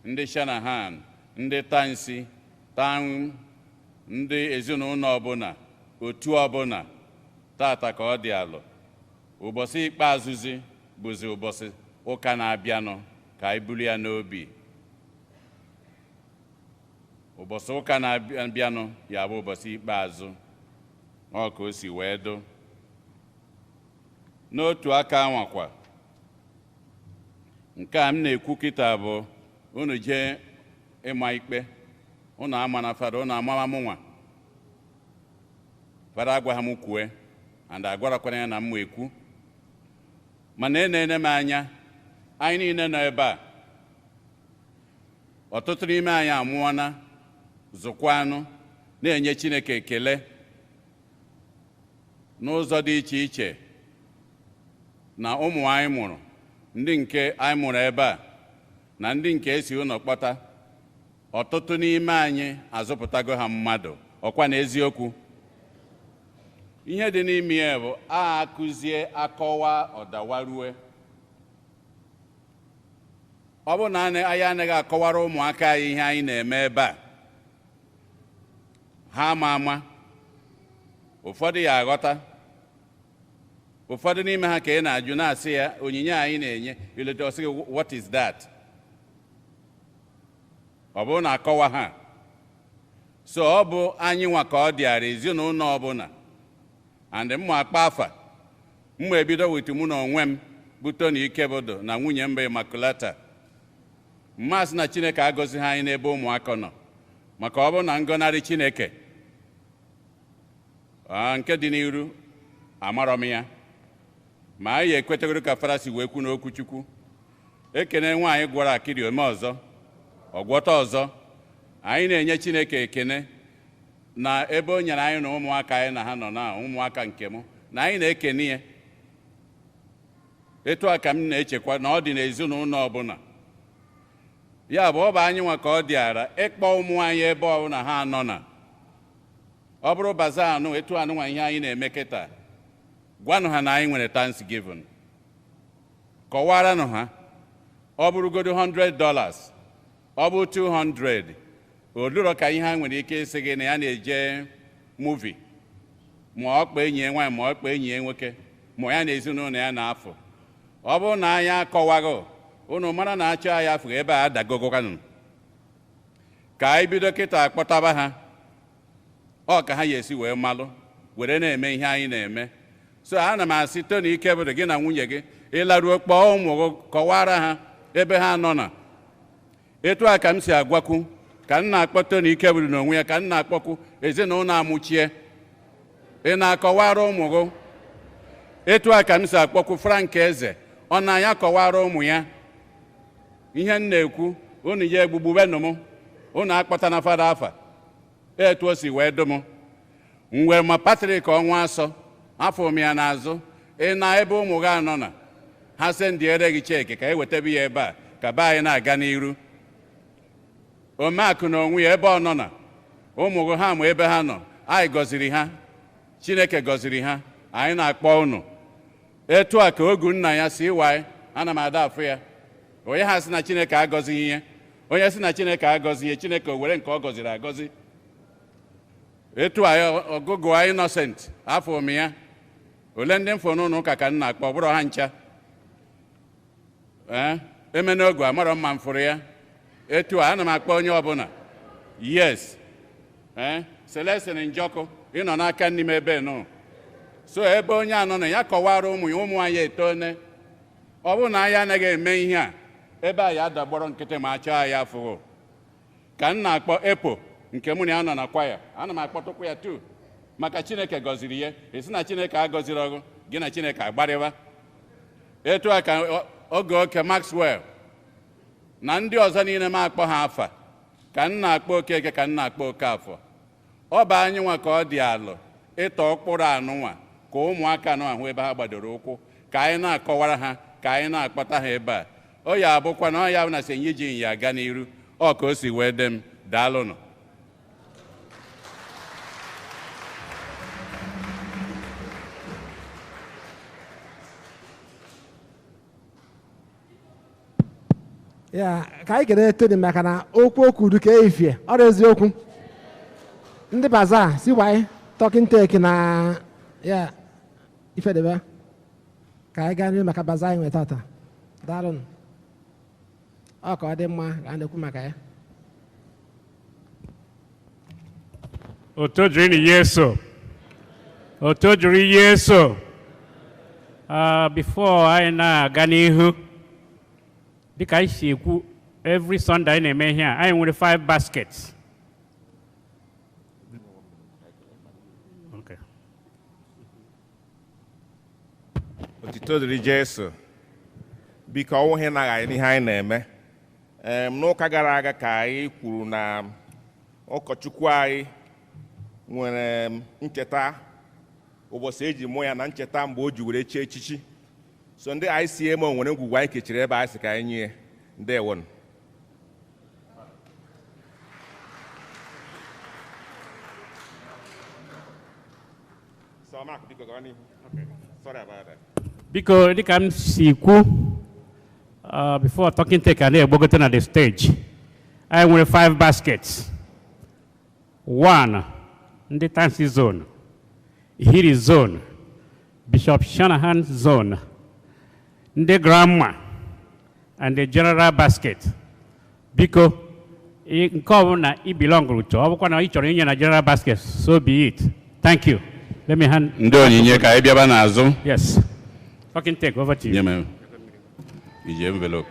ndị Shanahan, ndị Tansi, ndị ezinụlọ ọbụla, otu ọbụla, tata ka ọ dị alụ. Ụbọchị ikpeazụzi bụzi ụbọchị ụka na-abịanụ ka anyị buru ya n'obi. Ụbọchị ụka na-abịanụ ya bụ ụbọchị ikpeazụ. Ọ ka o si wee dụ. N'otu aka anwakwa, nke a m na-ekwu kịta bụ unu jee ịma ikpe unu ama na fada unu amama m nwa fada agwa ha m kwue and agwarakwana ya na m ekwu mana ene m anya anyị niile nọ ebe a ọtụtụ n'ime anyị amụọna zụkwanụ na-enye Chineke ekele n'ụzọ dị iche iche na ụmụ anyị mụrụ ndị nke anyị mụrụ ebe a na ndị nke esi ụlọ kpọta ọtụtụ n'ime anyị azụpụtago ha mmadụ ọkwa na eziokwu ihe dị n'ime ya bụ akụzie akọwa ọdawarue ọ bụ na anyị anaghị akọwara ụmụaka anyị ihe anyị na-eme ebe a ha ama ụfọdụ ya aghọta ụfọdụ n'ime ha ka ị na-ajụ na-asị ya onyinye anyị na-enye ileta ọsị gị what is that ọ bụrụ na akọwa ha so ọ bụ anyị nwa ka ọ dịara ezinụlọ ọbụla and mma akpa afa mma ebido wetu mụ na onwe m bụ Tony Ikebodo na nwunye mba Immaculata mmasị na Chineke agọzi ha anyị n'ebe ụmụaka nọ maka ọ bụ na ngọnarị Chineke nke dị n'iru amarọ m ya ma anyị ekwetegoro ka Farasi wee kwu n'okwu Chukwu ekene nwaanyị gwara akịrị ome ọzọ ọgwọta ọzọ anyị na-enye Chineke ekene na ebe o nyere anyị na ụmụaka anyị na ha nọ na ụmụaka nke m na anyị na-ekene ya etu a ka m na-echekwa na ọ dị n'ezinụlọ ọbụla ya bụ ọ bụ anyị nwa ka ọ dịara ịkpọ ụmụ anyị ebe ọbụla ha nọ na ọ bụrụ Bazaar anụ etu anụnwa ihe anyị na-eme kịta gwanụ ha na anyị nwere Thanksgiving kọwaranụ ha ọ bụrụgodo $100 ọ bụ 200 oluro ka ihe ha nwere ike ịsị gị na ya na-eje muvi ma ọ kpa enyi ya nwaanyị ma ọ kpa enyi ya nwoke ma ya na ezinụlọ ya na-afụ ọ bụrụ na anyị akọwago unu mara na achọ anyị afọ ebe a adagogokwanụ ka anyị bido kịta akpọtaba ha ọ ka ha ga-esi wee malụ were na-eme ihe anyị na-eme so ana m asị Tony Ikebodo gị na nwunye gị ịlaruo kpọọ ụmụ gị kọwara ha ebe ha nọ na etu a ka m si agwakwu ka m na-akpọ Tony Ikebodo n'onwe ya ka m na-akpọkwu ezinụlọ amụchie ị na-akọwara ụmụ gị etu a ka m si akpọkwu Frank Eze ọ na ya kọwara ụmụ ya ihe m na-ekwu unu ya egbugbubenụ m unu akpọta na fada afa etu o si wee dụ m were ma Patrick ọnwa asọ afọ m ya n'azụ ị na ebe ụmụ gị anọ na ha sendiere gị cheki ka e wetebe ya ebe a ka be anyị na-aga n'iru omeakụ na onwe ya ebe ọ nọ na ụmụ gị ha ma ebe ha nọ anyị gọziri ha Chineke gọziri ha anyị na-akpọ unu etu a ka ogu nna ya si waị ana m ada afụ ya onye ha sị na Chineke agọzighị ihe onye sị na Chineke agọzighị Chineke o were nke ọ gọziri agọzi etu a ọgụgụ Innocent afọ m ya ole ndị mfọ n'ụlọ ụka ka m na-akpọ bụrụ ha ncha emena ogu amarọ mma m fụrụ ya etu a ana m akpọ onye ọbụla yes Celestine Njọkụ ịnọ n'aka nne m ebe nụ so ebe onye anọ na ya kọwara ụmụ ya ụmụ anyị etone ọ bụrụ na anyị anaghị eme ihe a ebe anyị adagbọrọ nkịtị ma achọ anyị afụghị ka m na-akpọ epo nke mụ na ya nọ na kwaya ana m akpọtụkwa ya tu maka Chineke gọziri ya esi na Chineke agọziri ọgụ gị na Chineke agbarịwa etu a ka oge oke Maxwell na ndị ọzọ niile m akpọ ha afa ka m na-akpọ Okeke ka m na-akpọ Okafọ ọ bụ anyị nwa ka ọ dị alụ ịtọ ụkpụrụ anụnwa ka ụmụaka nọ ahụ ebe ha gbadoro ụkwụ ka anyị na-akọwara ha ka anyị na-akpọta ha ebe a ọ ya abụkwa na ọ ya bụ na senye ji ya aga n'iru ọ ka o si wee dị m daalụnụ ya ka anyị kere Tony maka na okwu okwuru ka efie ọ bụ eziokwu ndị Bazaar si waị talking take na ya ifedebe ka anyị gaa n'ihu maka Bazaar anyị nweta tata daalụnụ ọ ka ọ dị mma ka a na-ekwu maka ya Oto jiri Yesu. Oto jiri Yesu. Before anyị na-aga n'ihu dịka anyị si ekwu every Sunday in here, I am with 5 baskets. Okay. Otito dịrị Jesu. Biko ọwụ ihe na-agaghị ihe anyị na-eme. N'ụka gara aga ka anyị kwuru na ụkọchukwu anyị nwere ncheta ụbọchị eji mụọ ya na ncheta mgbe o ji were chie echichi. So ndị ICM nwere ngwugwu anyị kechiri ebe anyị sị ka anyị nye ndewonu. So Mark, biko gawa n'ihu. Okay. Sorry about that. Because they can see before talking take and they're at the stage. I with 5 baskets. 1 in the Tansy zone, Hiri zone, Bishop Shanahan zone, the grandma, and the general basket. Because it belongs to each or in a general basket. So be it. Thank you. Let me hand. Yes. Fucking take over to you. Yeah, ma'am. Envelope.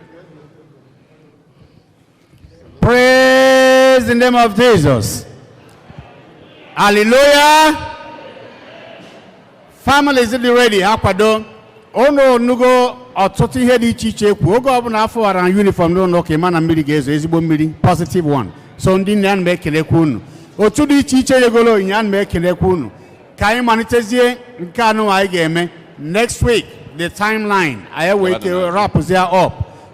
Praise the name of Jesus. Hallelujah. Families in the ready. Akwado. Ono nugo ọtụtụ ihe dị iche iche kwu oge ọbụla afọ wara uniform no okay mana mmiri ga-ezo ezigbo mmiri positive one. So ndị nne ana ekelekwa unu. Otu dị iche iche yegolo nya ana ekelekwa unu. Ka anyị malitezie nke anụ anyị ga-eme next week. The timeline I will wrap there up.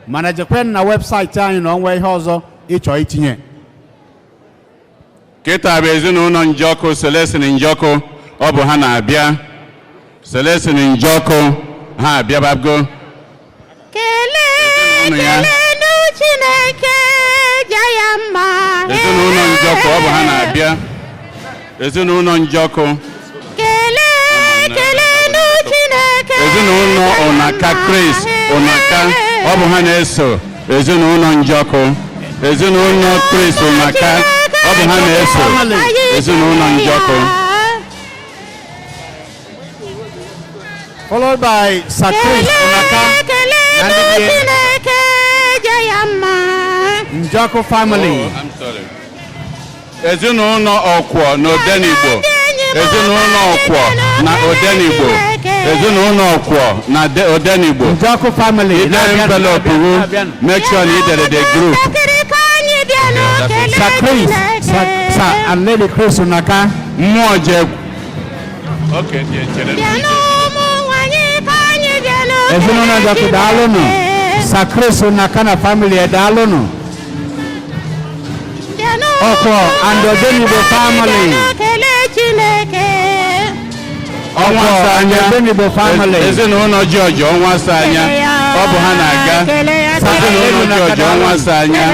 Manager kwen na website anyị na onwe ihe ọzọ ịchọ itinye. Keta bezinu njoko Celestine njoko obu ha na-abịa. Celestine njoko ha abịa babgo. Kele Chineke jayama. Ezinụlọ njoko obu ha na-abịa. Ezinụlọ njoko. Kele Ezinụlọ Onaka Chris Onaka ọ bụ ha na-eso ezinụlọ Njọkụ ezinụlọ Chris Onaka ọ bụ ha na-eso ezinụlọ Njọkụ. Followed by Sir Chris Onaka and the Njọkụ family. Oh, I'm sorry. Ezinụlọ Ọkwọ na Odenigbo. Ezinụlọ Ọkwọ na Odenigbo. Ezinụlọ Ọkwọ na Odenigbo. Njọkụ family. Envelope make sure you did the group. Sir Chris, Sir and Lady Chris Onaka. Mmụọ okay, Ezinụlọ Njọkụ daalụnụ. Sir Chris Onaka na family daalụnụ. Ọkwọ and Odenigbo family. Ọkwọ and Odenigbo family. Ezinụlọ George Onwasanya ọ bụ ha na-aga. Ezinụlọ George Onwasanya.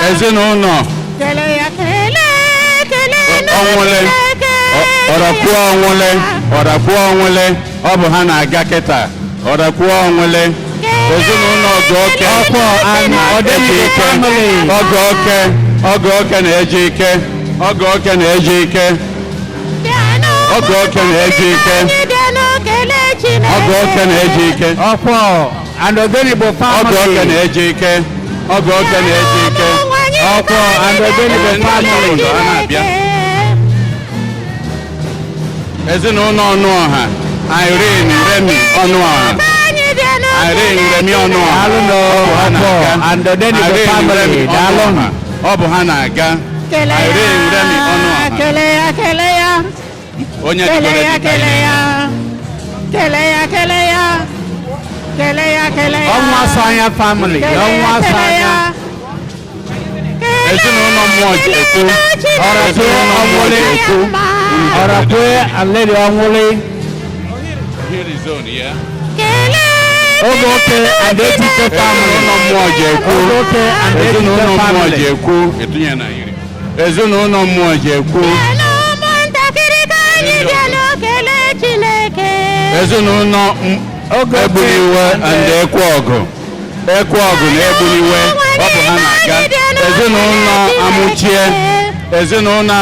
Ezinụlọ Onwule Ọrakwuo Onwule ọ bụ ha na-aga kịta. Ọrakwuo Onwule. Ezinụlọ Ogoke Ọkwọ and Odenigbo family. Ogoke na-eje ike. Ogoke na-eje ike. Ogoke na-eje ike. Ogoke na-eje ike. Ọkwọ and Odenigbo family. Ogoke na-eje ike. Ogoke na-eje ike. Ọkwọ and Odenigbo family. Ezinụlọ Ọnụọha Irene Remi Ọnụọha. Irene Remi Ọnụọha. Ọkwọ and Odenigbo family. Ọ bụ ha na-aga. Irene Remi Ọnụọha. Onye Onwasanya family. Onwasanya. Ezinụlọ Mmụọjekwu. Ọrakwuo Onwule. Ọrakwuo and Lady Onwule. Ogoke and Ejike family. Ogoke and Ejike family. Ezinụlọ Mmụọjekwu. Ezinụlọ Egbuniwe and Ekweọgụ. Ekweọgụ na Egbuniwe ọ bụ ha na-aga. Ezinụlọ Amụchie. Ezinụlọ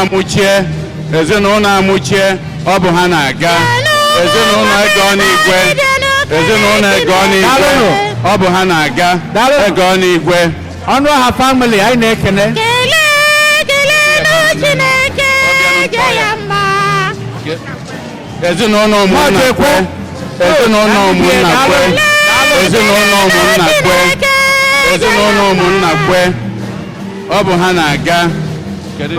Amụchie ọ bụ ha na-aga. Ezinụlọ Egonigwe. Ezinụlọ Egonigwe. ọ bụ ha na-aga ege ọ n'igwe ọnụ ọha family anyị na-ekene Chineke je ya mma. ezinụlọ ụmụnna kwe ezinụlọ ụmụnna kwe ezinụlọ ụmụnna kwe ezinụlọ ụmụnna kwe ọ bụ ha na-aga ele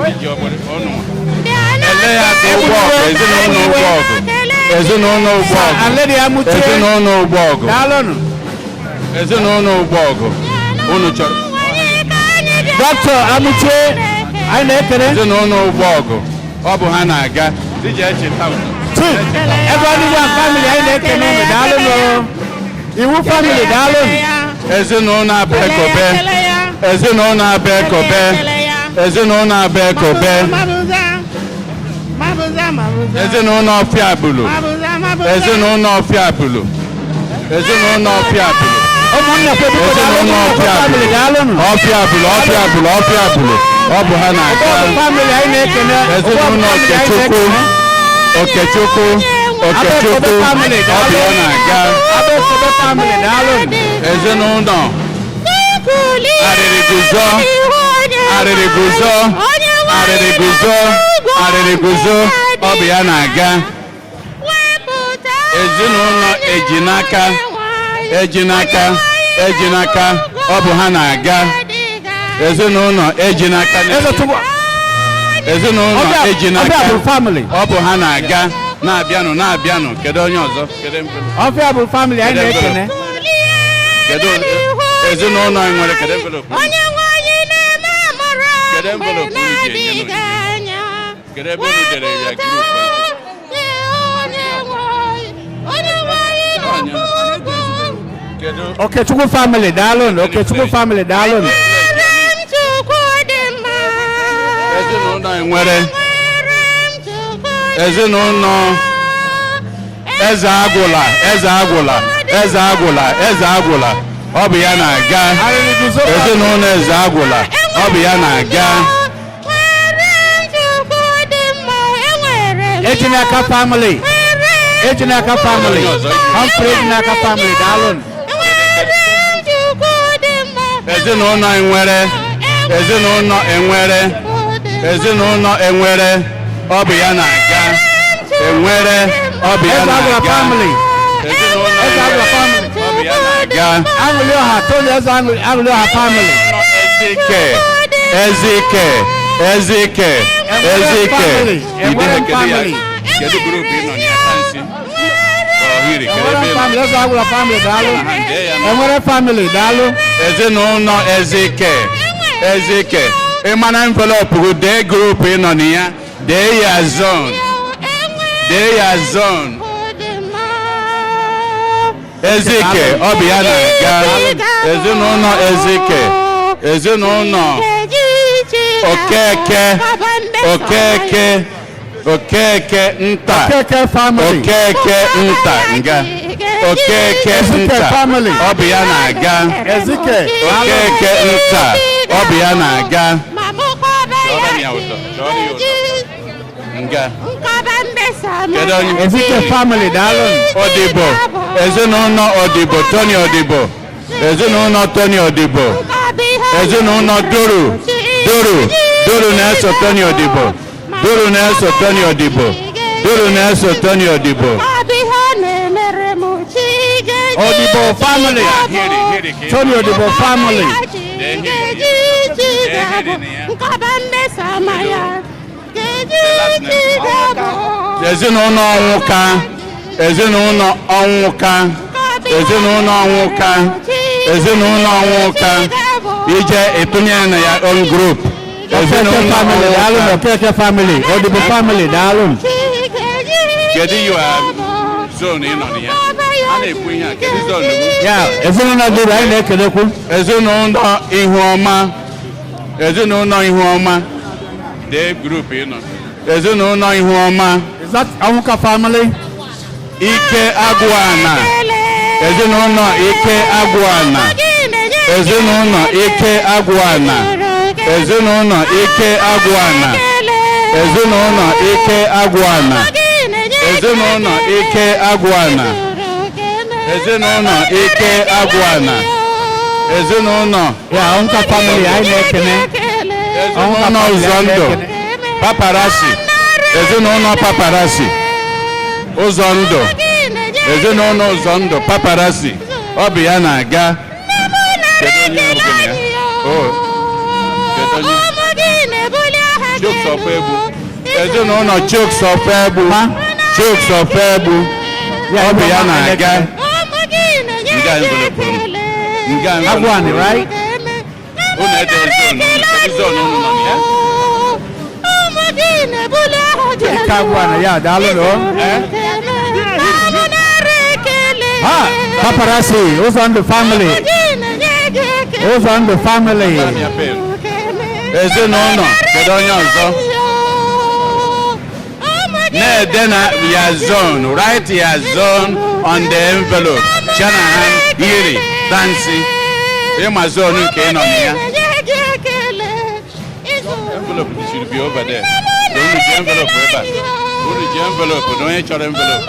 ya ka ụgbọ ọgụ ezinụlọ ụgbọ ọgụ ezinụlọ ụgbọ ọgụ ezinụlọ ụgbọ ọgụ ezinụlọ ụgbọ ọgụ unu chọrọ Dr. Amuche anyị na-ekene ezinụlọ ụgbọ ọgụ ọ bụ ha na-aga iji echeta ebe ọ dịgwa family anyị na-ekene unu daalụ iwu family daalụ ezinụlọ Abekobe ezinụlọ Abekobe ezinụlọ Abekobe ezinụlọ Ọfịabulu ezinụlọ Ọfịabulu ezinụlọ Ọfịabulu ụmụnna kwe biko ezinụlọ Ọfịabulu Ọfịabulu Ọfịabulu ọ bụ ha na-aga family anyị na-ekene ezinụlọ Okechukwu Okechukwu ọ bụ ya na-aga Abekobe family daalụ ezinụlọ Arịrịguzo Arịrịguzo Arịrịguzo Arịrịguzo ọ bụ ya na-aga ezinụlọ Ejinaka Ejinaka Ejinaka ọ bụ ha na-aga ezinụlọ Ejinaka ezinụlọ Ejinaka ọ bụ ha na-aga na-abịanụ kedu onye ọzọ Ọfịabulu family anyị na-ekene kedu ezinụlọ anyị nwere kedu envelope kedu envelope unu ji enye kedu ebe unu dere ya group Okechukwu family daalụ Okechukwu family daalụ ezinụlọ anyị nwere ezinụlọ Eze Agwụla Eze Agwụla Eze Agwụla Eze Agwụla ọ bụ ya na-aga ezinụlọ Eze Agwụla ọ bụ ya na-aga Ejinaka family Ejinaka family Humphrey Ejinaka family daalụ ezinụlọ anyị nwere ezinụlọ enwere ezinụlọ enwere ọ bụ ya na-aga enwere ọ bụ ya na-aga ezinụlọ enwere ọ bụ ya na-aga Aṅụlị ọha Tony Eze Aṅụlị ọha family Ezike Ezike Ezike Ezike kedu grupu ị nọ na ya tansi ohiri kedu ebe Eze Agwụla family daalụ enwere family daalụ ezinụlọ Ezike Ezike ịmana envelope gị dee grupu ị nọ na ya dee ya zone Ezike ọ bụ ya na-aga ezinụlọ Ezike ezinụlọ Okeke Okeke Okeke nta Okeke family Okeke nta nga Okeke nta ọ bụ ya na-aga Ezike Okeke nta ọ bụ ya na-aga nga kedu onye Ezike family daalụ Odibo ezinụlọ Odibo Tony Odibo ezinụlọ Tony Odibo ezinụlọ Duru na-eso Tony Odibo Duru na-eso Tony Odibo Duru na-eso Tony Odibo Odibo family Tony Odibo family ezinụlọ Ọnwụka ezinụlọ Ọnwụka ezinụlọ Ọnwụka ezinụlọ Ọnwụka ije ịtụnye na ya own group ezinụlọ family daalụ Okeke family Odibo family daalụ kedu zone ị nọ na ya a na-ekwu ihe a kedu zone ya ezinụlọ duru anyị na-ekelekwu ezinụlọ Ihuọma ezinụlọ Ihuọma dee grupu ị nọ ezinụlọ Ihuọma is that Ọnwụka family Ike Agụana ezinụlọ Ike Agụana ezinụlọ Ike Agụana ezinụlọ Ike Agụana ezinụlọ Ike Agụana ezinụlọ Ike Agụana ezinụlọ ike agwana, ezinụlọ ya onka family anyị na-ekene ezinụlọ ụzọ ndụ paparasi, ezinụlọ paparasi ụzọ ndụ, ezinụlọ ụzọ ndụ paparasi ọ bụ ya na-aga. Kedu onye bụ gịnị ya? Kedu onye? Chuks of Egbu, ezinụlọ Chuks of Egbu, Chuks of Egbu ọ bụ ya na-aga. Nga envelope nga Agwani, right? Unu ede zone unu nọ na ya. Ike Agwani, ya daalụ no. Paparazzi, ụzọ ndụ family. Ụzọ ndụ family. Ezinụlọ, kedu onye ọzọ? Na-ede na ya zone, write ya zone on the envelope. Shanahan, Iri, Tansi, ịma zone nke ị nọ na ya. Envelope should be over there. Unu ji envelope ebe a. Unu ji envelope na onye chọrọ envelope.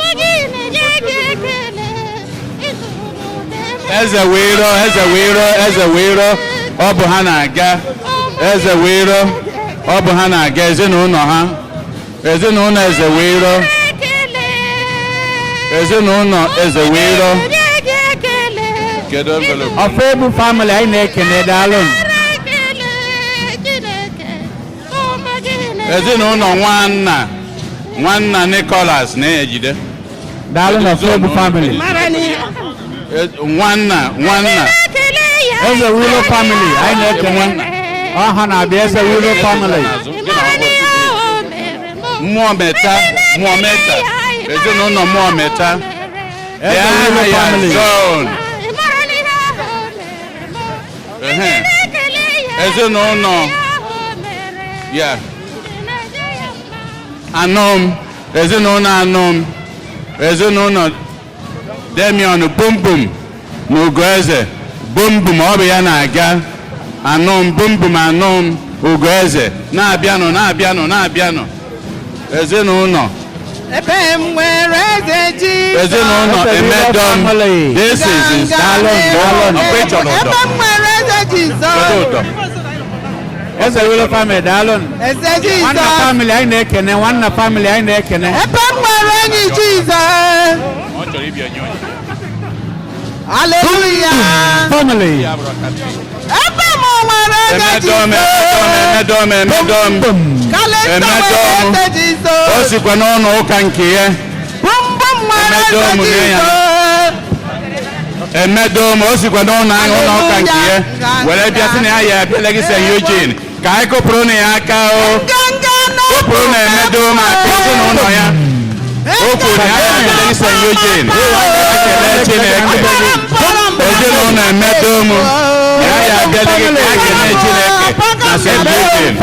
Eze wiro, eze wiro, eze wiro, ọ bụ ha na-aga. Eze wiro, ọ bụ ha na-aga ezinụlọ ha. Ezinụlọ eze wiro. Ezinụlọ eze wiro. Kedu envelope? Of Egbu family anyị na-ekene daalụ. Ezinụlọ nwanna Nicholas na-ejide. Daalụ na of Egbu family. Nwanna Eze Wilo family anyị na-ekene. Ọha na-abịa Eze Wilo family. Mmụọ meta, ezinụlọ mmụọ meta. Eze Wilo family. Ezinụlọ ya Anọm, ezinụlọ Anọm, ezinụlọ Demion Bumbum na Ugoeze Bumbum ọ bụ ya na-aga. Anọm Bumbum Anọm Ugoeze na-abịanụ ezinụlọ ezinụlọ Emedom. This is Eze Wilo family daalụ. Nwanna family anyị na-ekene, nwanna family anyị na-ekene. Ebe m nwere enyi Jizọs. Ọ chọrọ ịbịa nye onye. Hallelujah. Family. Ebe m nwere enyi Emedom. O sikwa n'ọnụ ụka nke ya. Emedom o sikwa n'ụlọ ụka nke ya were bịa sị na ya ya abịala gị St. Eugene ka anyị kụpụrụ na ya aka o kụpụrụ na Emedom aka ezinụlọ ya o kwuru na ya ya abịala gị St. Eugene ekele Chineke ezinụlọ Emedom ya ya abịala gị ka ya kelee Chineke na St. Eugene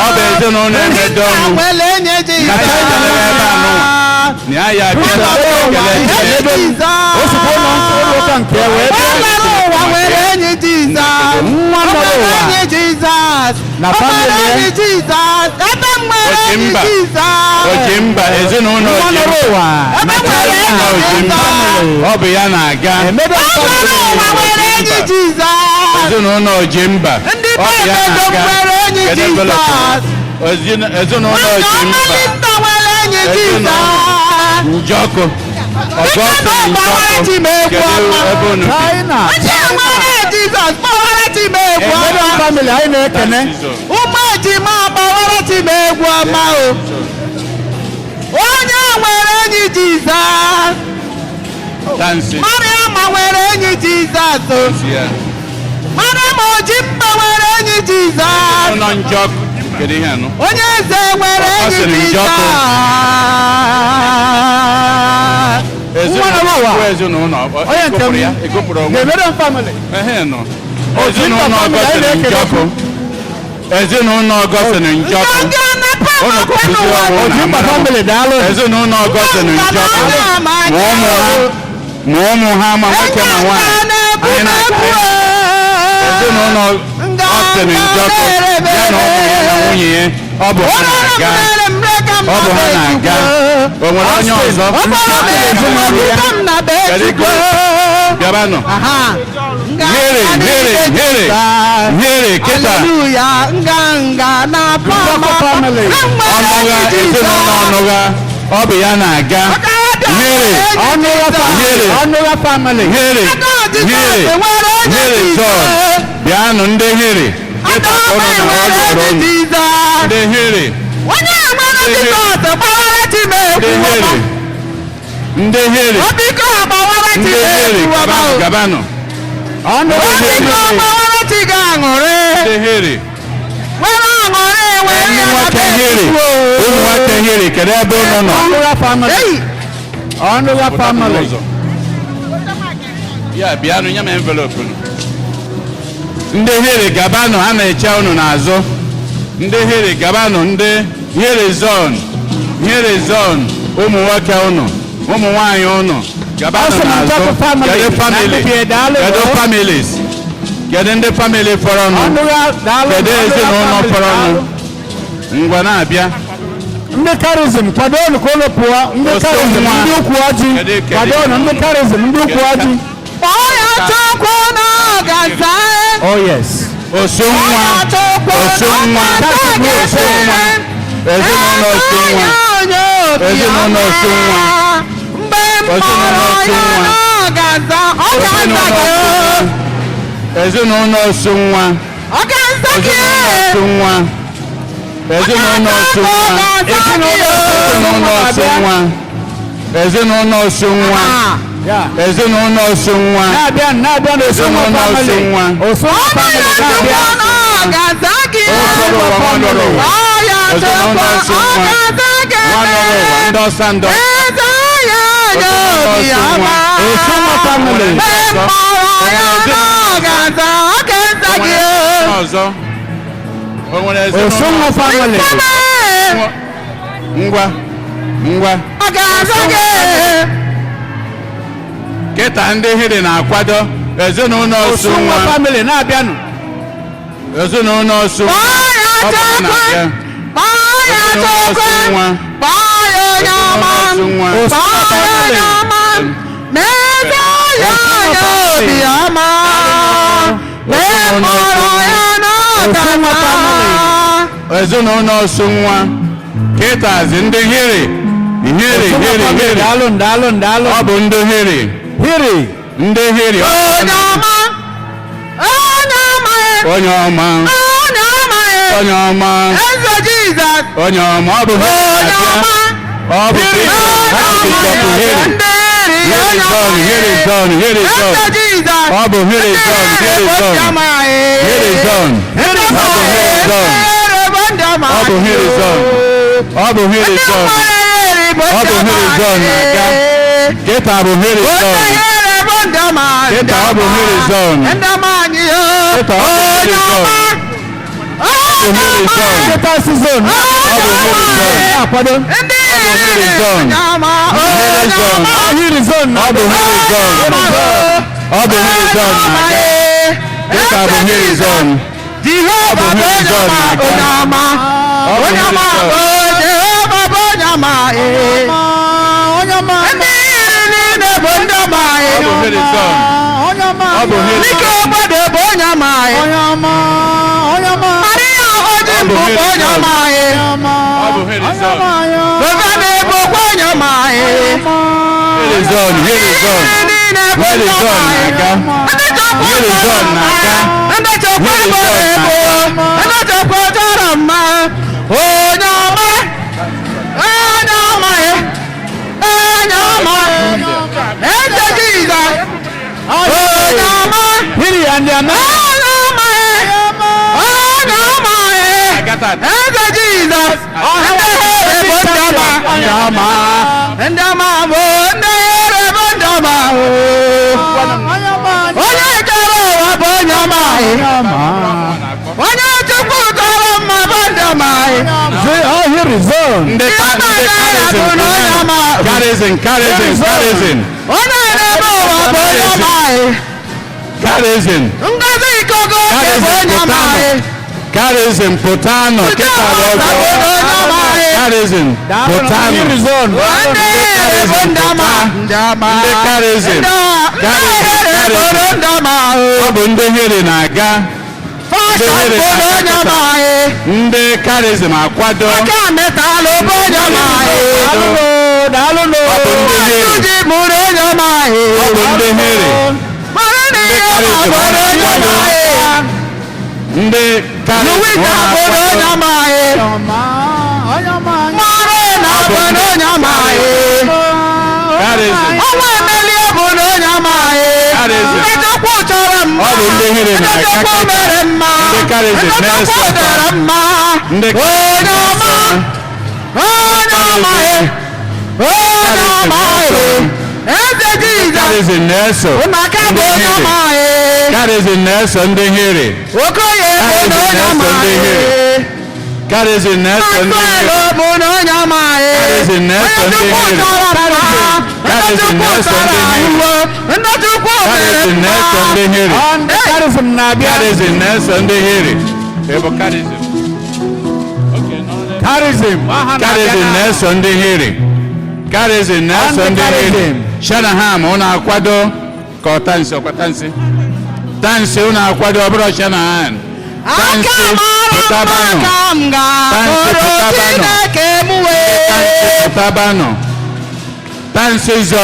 ọ bụ ezinụlọ Emedom ka ya kelere ebe anụ na ya abịala ekele Chineke ụka nke wee na family Ojimba ezinụlọ Ojimba ọ bụ ya na-aga ezinụlọ Ojimba ọ bụ ya na-aga ezinụlọ Ojimba Njọkụ Augustine Njọkụ kedu ebe unu Emedom family anyị na-ekene. Ụmụ ejima agbawara ti m egwu ọma o. Onye nwere enyi Jizọs. Mariam nwere enyi Jizọs o. Mariam Ojimba nwere enyi Jizọs. Ụlọ Njọkụ kedu ihe anụ? Onye eze nwere enyi Jizọs. Ezinụlọ onye nke m ekopụrụ onwe Emedom family. ezinụlọ Augustine Njọkụ ezinụlọ Augustine Njọkụ Ojimba family daalụ. ezinụlọ Augustine Njọkụ ma ụmụ ha ma nwoke ma nwaanyị anyị na-aga ezinụlọ Augustine Njọkụ ya na ụmụ ya na nwunye ya ọ bụ ha na-aga o nwere onye ọzọ Ezinụlọ bechukwu. Gabano. Here, Kita. Hallelujah. Nga na family. Onoga, Onoga. Obiana Aga. Onoga family. Here, John. Biano nde here. Kita kono na wajoro. Nde here. Nde here. Gabano. Nde here. Family. Yeah, Biano nyama envelope. Nde here Gabano ha na-eche unu n'azụ. Nde here Gabano nde here zone. Here zone ụmụ nwoke unu, ụmụ nwaanyị unu. Gabano n'azụ. Kedu families? Kedu ndị family fọrọ unu? Kedu ezinụlọ fọrọ unu? Ngwa na-abịa. Ndị charism kwado unu ka unu pụọ. Ndị charism ndị ukwu ọjị kwado unu. Ndị charism ndị ukwu ọjị. Oh yes. Osunwa. Ezinụlọ Osunwa. Ezinụlọ Osunwa. Ngwa. Keta ndị hiri na-akwado ezinụlọ Osunwa family na-abịanụ. Ezinụlọ Osunwa. Ezinụlọ Osunwa. Keta ndị hiri. Daalụ. Ọ bụ ndị hiri. Ndị hiri. Onye ọma. Eze Jesus. Onye ọma. Ọ bụ hiri. Ọ bụ hiri. Ọ bụ hiri Keta bụ hiri Charism Potano. Charism Potano. Charism. Ndị charism akwado ndị Shanahan una akwado kotansi okwatansi tansi una akwado obro Shanahan tansi putabano tansi zo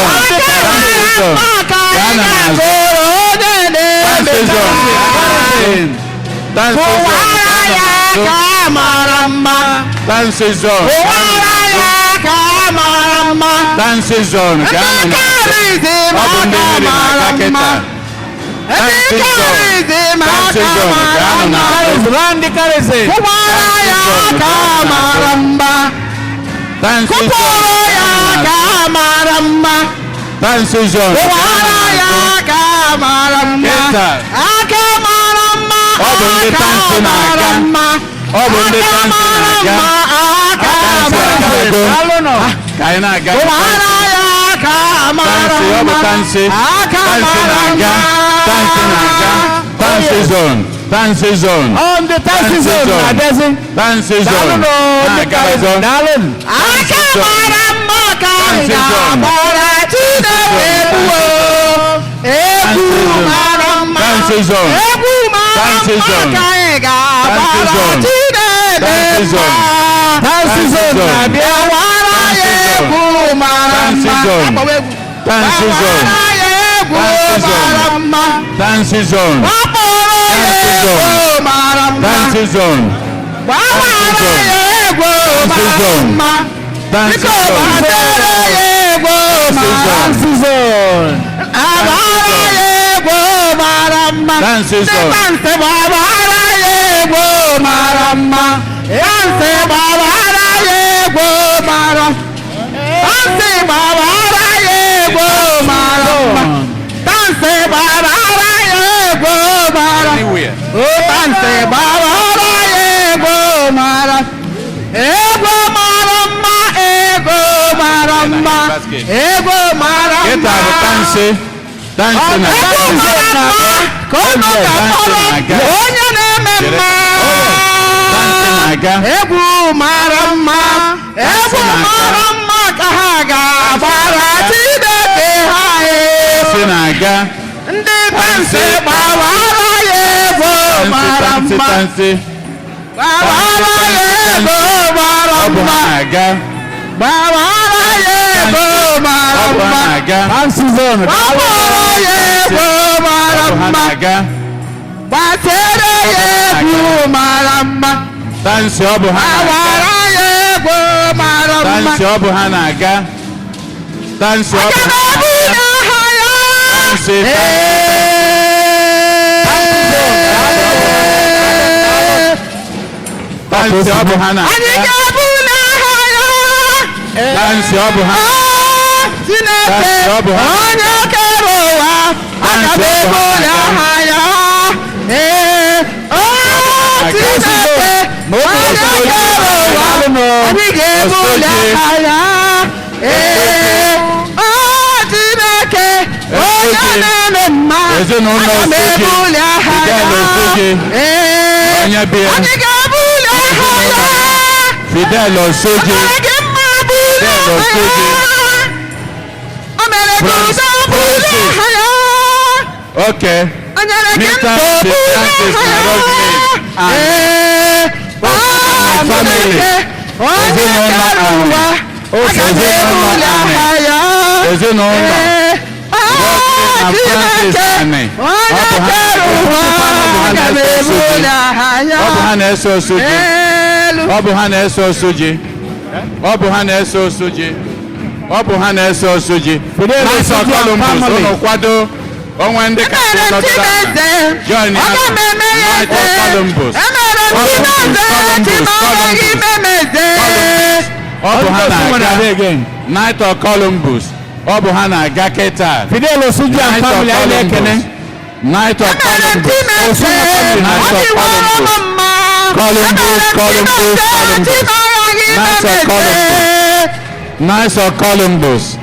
Dance zone, Dance zone. On the dance zone. Dance zone. Onye bịa. Anyị ga-ebuli aha ya. Fidel Osoji. Fidel Osoji. O mere ka udo buli aha ya. Okay. Onye Mr. na-ege ntị Francis buli aha ya. family. Onye kere ụwa. Aga m ebuli aha ya. Ezinụlọ. Chineke. Onye kere ụwa. Aga m ebuli aha ya. Ọ bụ ha na-eso Osoji. Elu. Ọ bụ ha na-eso Osoji. Ọ bụ ha na-eso Osoji. Ọ bụ ha na-eso Osoji. Nice of Columbus, unu kwado onwe ndị kasị nọdụrụ ala. Join ya. Night of Columbus. Ọ bụ ha na-aga. Night of Columbus. Ọ bụ ha na-aga kịta. Fidel Osoji and family anyị na-ekene. Night of Columbus. Night of Columbus. Columbus. Night of Columbus. Nice of Columbus.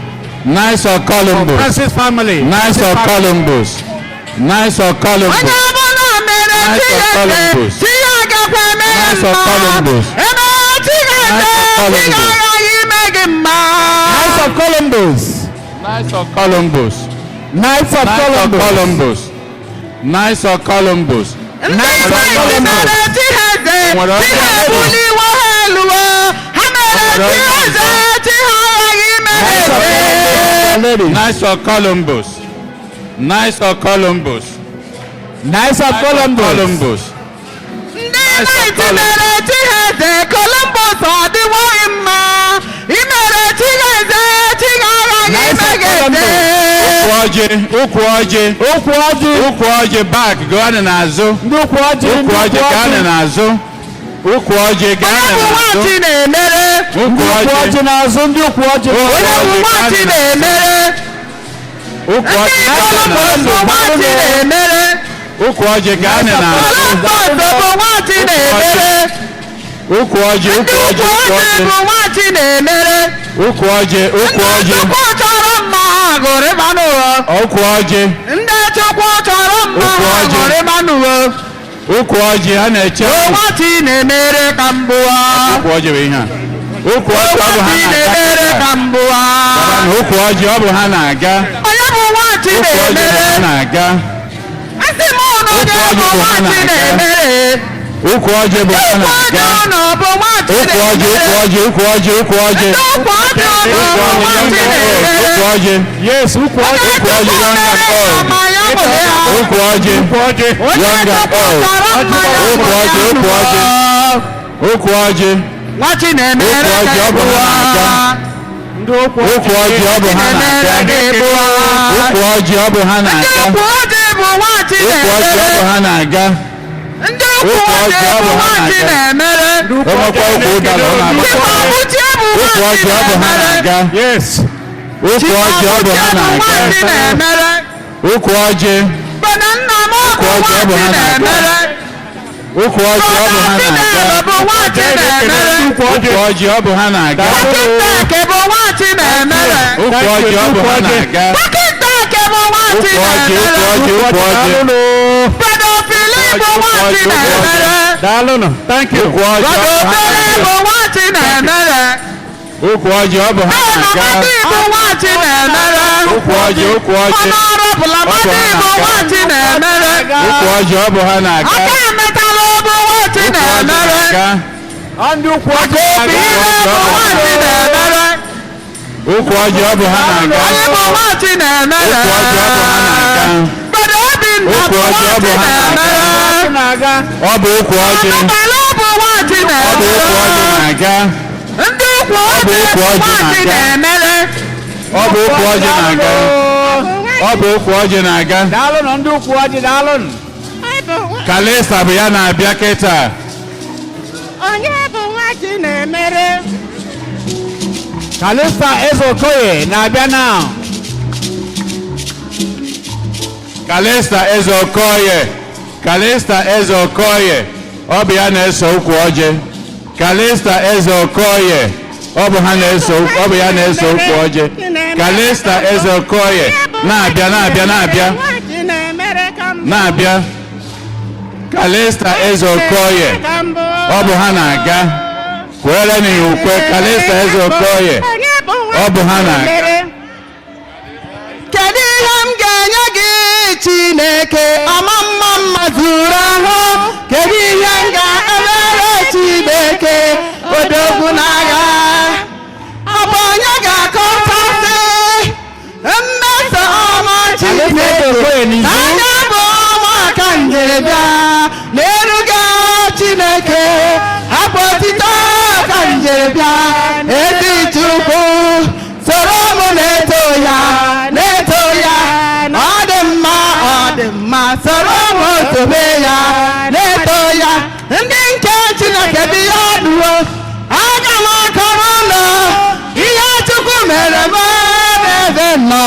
Nice of Columbus. Francis family. Nice of Columbus. Nice of Columbus. Nice of Columbus. Nice of Columbus. Nice of Columbus. Nice of Columbus. Nice of Columbus. Nice of Columbus. Nice of Nice of Columbus. Nice of Columbus. Nice of Columbus. Columbus ọdịwo mma. Imere Chineke Ukwu ọjị. Ukwu ọjị back gaa n'azụ. Ndị ukwu ọjị. Ukwu ọjị gaa n'azụ. Ukwu ọjị gaa n'azụ. Ukwu ọjị n'azụ ndị ukwu ọjị. Onye bụ nwachi na-emere. Ukwu ọjị gaa n'azụ. Ukwu ọjị gaa n'azụ. Ukwu ọjị. Ukwu ọjị. Ukwu ọjị. Ukwu ọjị ha na-eche. Ukwu ọjị bụ ihe a. Ukwu ọjị ọ bụ ha na-aga. Ukwu ọjị ọ bụ ha na-aga. Ukwu ọjị bụ ha na-aga. Ukwu ọjị bụ ha na-aga. Ukwu ọjị. Yes, ukwu ọjị. Ukwu ọjị young and old. Ukwu ọjị. Young and old. Ukwu ọjị. Nwachi na-emere Ukwu ọjị ọ bụ ha na-aga. Ukwu ọjị ọ bụ ha na-aga. Ukwu ọjị ọ bụ ha na-aga. Ukwu ọjị ọ bụ ha na-aga. Ndị ukwu ọjị bụ nwachi na-emere. Enwekwa ukwu ụdara ọ na-agbakọ. Ukwu ọjị ọ bụ ha na-aga. Yes. Ukwu ọjị ọ bụ ha na-aga. Ukwu ọjị. Ukwu ọjị ọ bụ ha na-aga. Ukwu ọjị ọ bụ ha na-aga. Ukwu ọjị ọ bụ ha na-aga. Ukwu ọjị ọ bụ ha na-aga. Daalụnụ. Thank you. Ukwu ọjị ọ bụ ha na-aga. Ukwu ọjị. Ukwu ọjị ọ bụ ha na-aga. Ndị ukwu ọjị. Ukwu ọjị ọ bụ ha na-aga. Ukwu ọjị ọ bụ ha na-aga. Ukwu ọjị ọ bụ ha na-aga. Ọ bụ ukwu ọjị. Ọ bụ ukwu ọjị na-aga. Ọ bụ ukwu ọjị na-aga. Ọ bụ ukwu ọjị na-aga. Ọ bụ ukwu ọjị na-aga. Daalụnụ ndị ukwu ọjị. Daalụnụ. Kalista bụ ya na-abịa kịta. Onye bụ nwachi na-emere. Kalista Ezeokoye na-abịa now. Kalista Ezeokoye. Kalista Ezeokoye. Ọ bụ ya na-eso ukwu ọjị. Kalista Ezeokoye. Ọ bụ ha na-eso. Ọ bụ ya na-eso ukwu ọjị. Kalista Ezeokoye. Na-abịa. Nwachi na-emere ka mbụ. Na-abịa. Kalista Ezeokoye ọ bụ ha na-aga kwere n'ukwe Kalista Ezeokoye ọ bụ ha na-aga. Kedu ihe m ga-enye gị Chineke ọma mma mma zuru ahụ? Kedu ihe m ga-emere Chineke odogwu n'agha? Ọ bụ onye ga-akọtasị mmeso ọma Chineke anya bụ ọma ka njedebịa na-eruga Chineke hapụ otito ka njedebịa ezi Chukwu soro m na-eto ya ọ dị mma soro m tobe ya na-eto ya ndị nke Chineke bi ya duo aga m akọrọ ụlọ ihe Chukwu mere m n'ebe nọ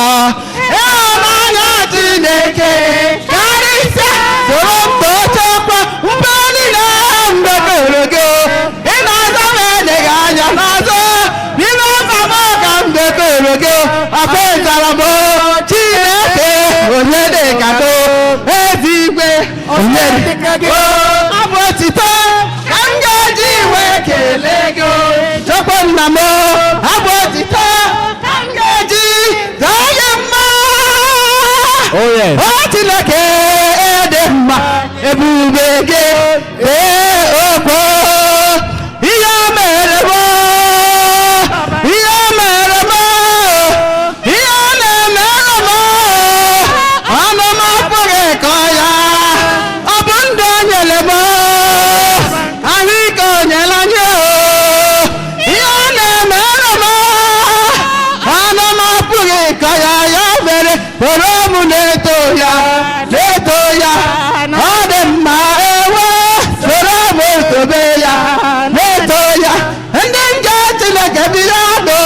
ịhụnanya Chineke karịsịa soro m tochekwa mgbe niile mgbe kere gị ị na-azọ m edeghị anya n'azọ n'ime ọka m ka mgbe kere gị ọkpụzara m Chineke onye dị ka gị ezigwe onye dị ka gị ọ bụ otito ka m ga-eji wee kelee gị Chukwu nna m ọ bụ otito ka m ga-eji zaa gị mma o Chineke dị mma ebube gị okwu ihe mere m ihe mere m ihe na-emere m ọnụ m apụghị ịkọ ya ọ bụ ndụ o nyere m ahụike o nyere anyị ihe na-emere m ọnụ m apụghị ịkọ ya ya mere soro m na-eto ya ọ dị mma ewe soro m tobe ya na-eto ya ndị nje Chineke bi ya dụ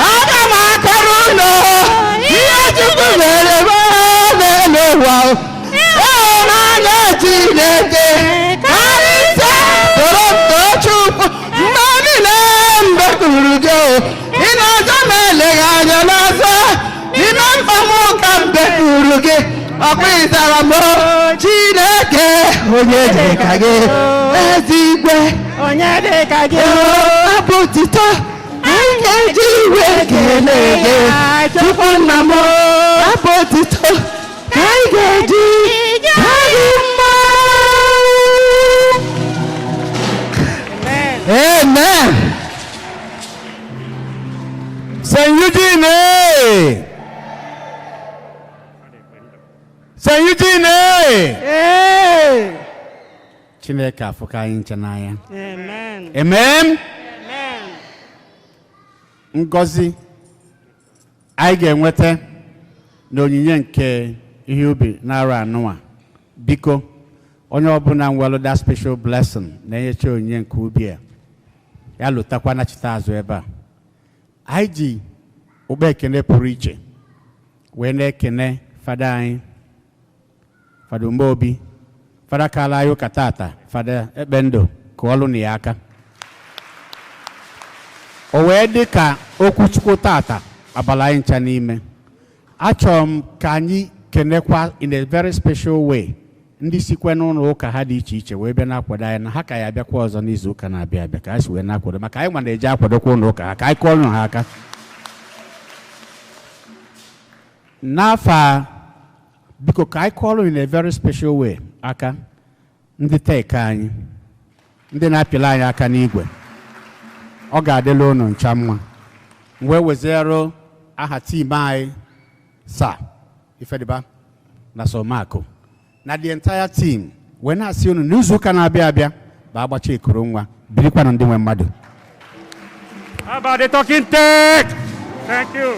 aga m akọrọ ụlọ ihe Chukwu mere m n'elu ụwa ịhụnanya Chineke karịsịa soro m too Chukwu mgbe niile mgbe kuru gị ị na-azọ m eleghị anya n'azọ n'ime mkpa m ka mgbe kuru gị ọkwa ịzara m Chineke onye dị ka gị ezigwe onye dị ka gị abụ otito anyị ga-eji iwe kelee gị Chukwu nna m abụ otito anyị ga-eji anyị mma. Amen. St. Eugene! St. Eugene! Chineke afụka anyị nche n'anya. Amen. Amen. Amen. Ngọzi anyị ga-enweta n'onyinye nke ihe ubi n'arọ anụwa. Biko onye ọbụla nwere that special blessing na-enyecha onyinye nke ubi a ya lụtakwa na chita azụ ebe a. Anyị ji ụgbọ ekene pụrụ iche wee na-ekene fada anyị Fada Umeobi, Fada Kala anyị ụka tata, Fada Ekpendo ka ọlụ na ya aka. O wee dị ka okwu Chukwu tata abala anyị ncha n'ime. Achọrọ m ka anyị kenekwa in a very special way ndị sikwe n'ụlọ ụka ha dị iche iche wee bịa na-akwado anyị na ha ka ya abịakwa ọzọ n'izu ụka na-abịa abịa ka anyị si wee na-akwado maka anyị nwa na-eji akwadokwa ụlọ ụka ha ka anyị kụọ ha aka. N'afọ biko ka anyị kụọrọ in a very special way aka ndị teke anyị ndị na-apịla anyị aka n'igwe ọ ga-adịla ụnụ ncha mma wee weziere aha tim anyị Sir Ifediba na Somakụ na the entire team wee na-asị unu n'izu ụka na-abịa abịa bụ agbacha ekuru nwa birikwanụ ndị nwe mmadụ. How about the talking tech? Thank you.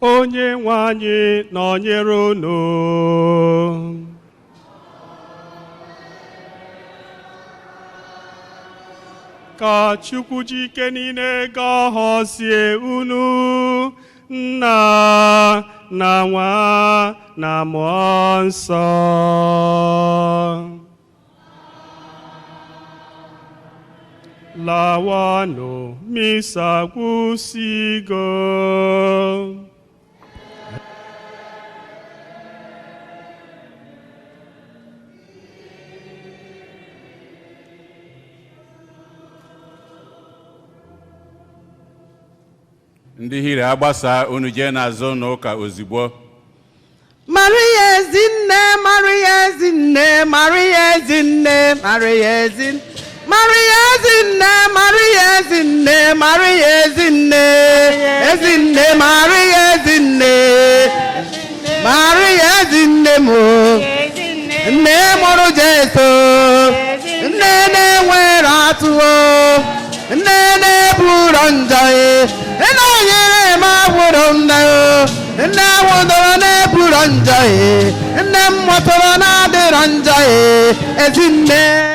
Onye nwe anyị nọnyere unu. ka Chukwu ji ike niile gọzie unu, Nna na Nwa na Mmụọ Nsọ. Lawanụ, misa gwụsigo. Ndị hiri agbasa unu jee n'azụ n'ụka ozugbo. Maria Ezinne, Maria Ezinne, Maria Ezinne, Maria Ezinne, Maria Ezinne, Maria Ezinne, Maria Ezinne, Ezinne, Maria Ezinne, Maria Ezinne mo, nne mụrụ Jesu, nne na-enwere atụ, nne na-eburu njọ, nne nyere m agwụrụ nne, nne nwụdoro na-eburu njọ, nne m mụtara na-adịrọ njọ, Ezinne.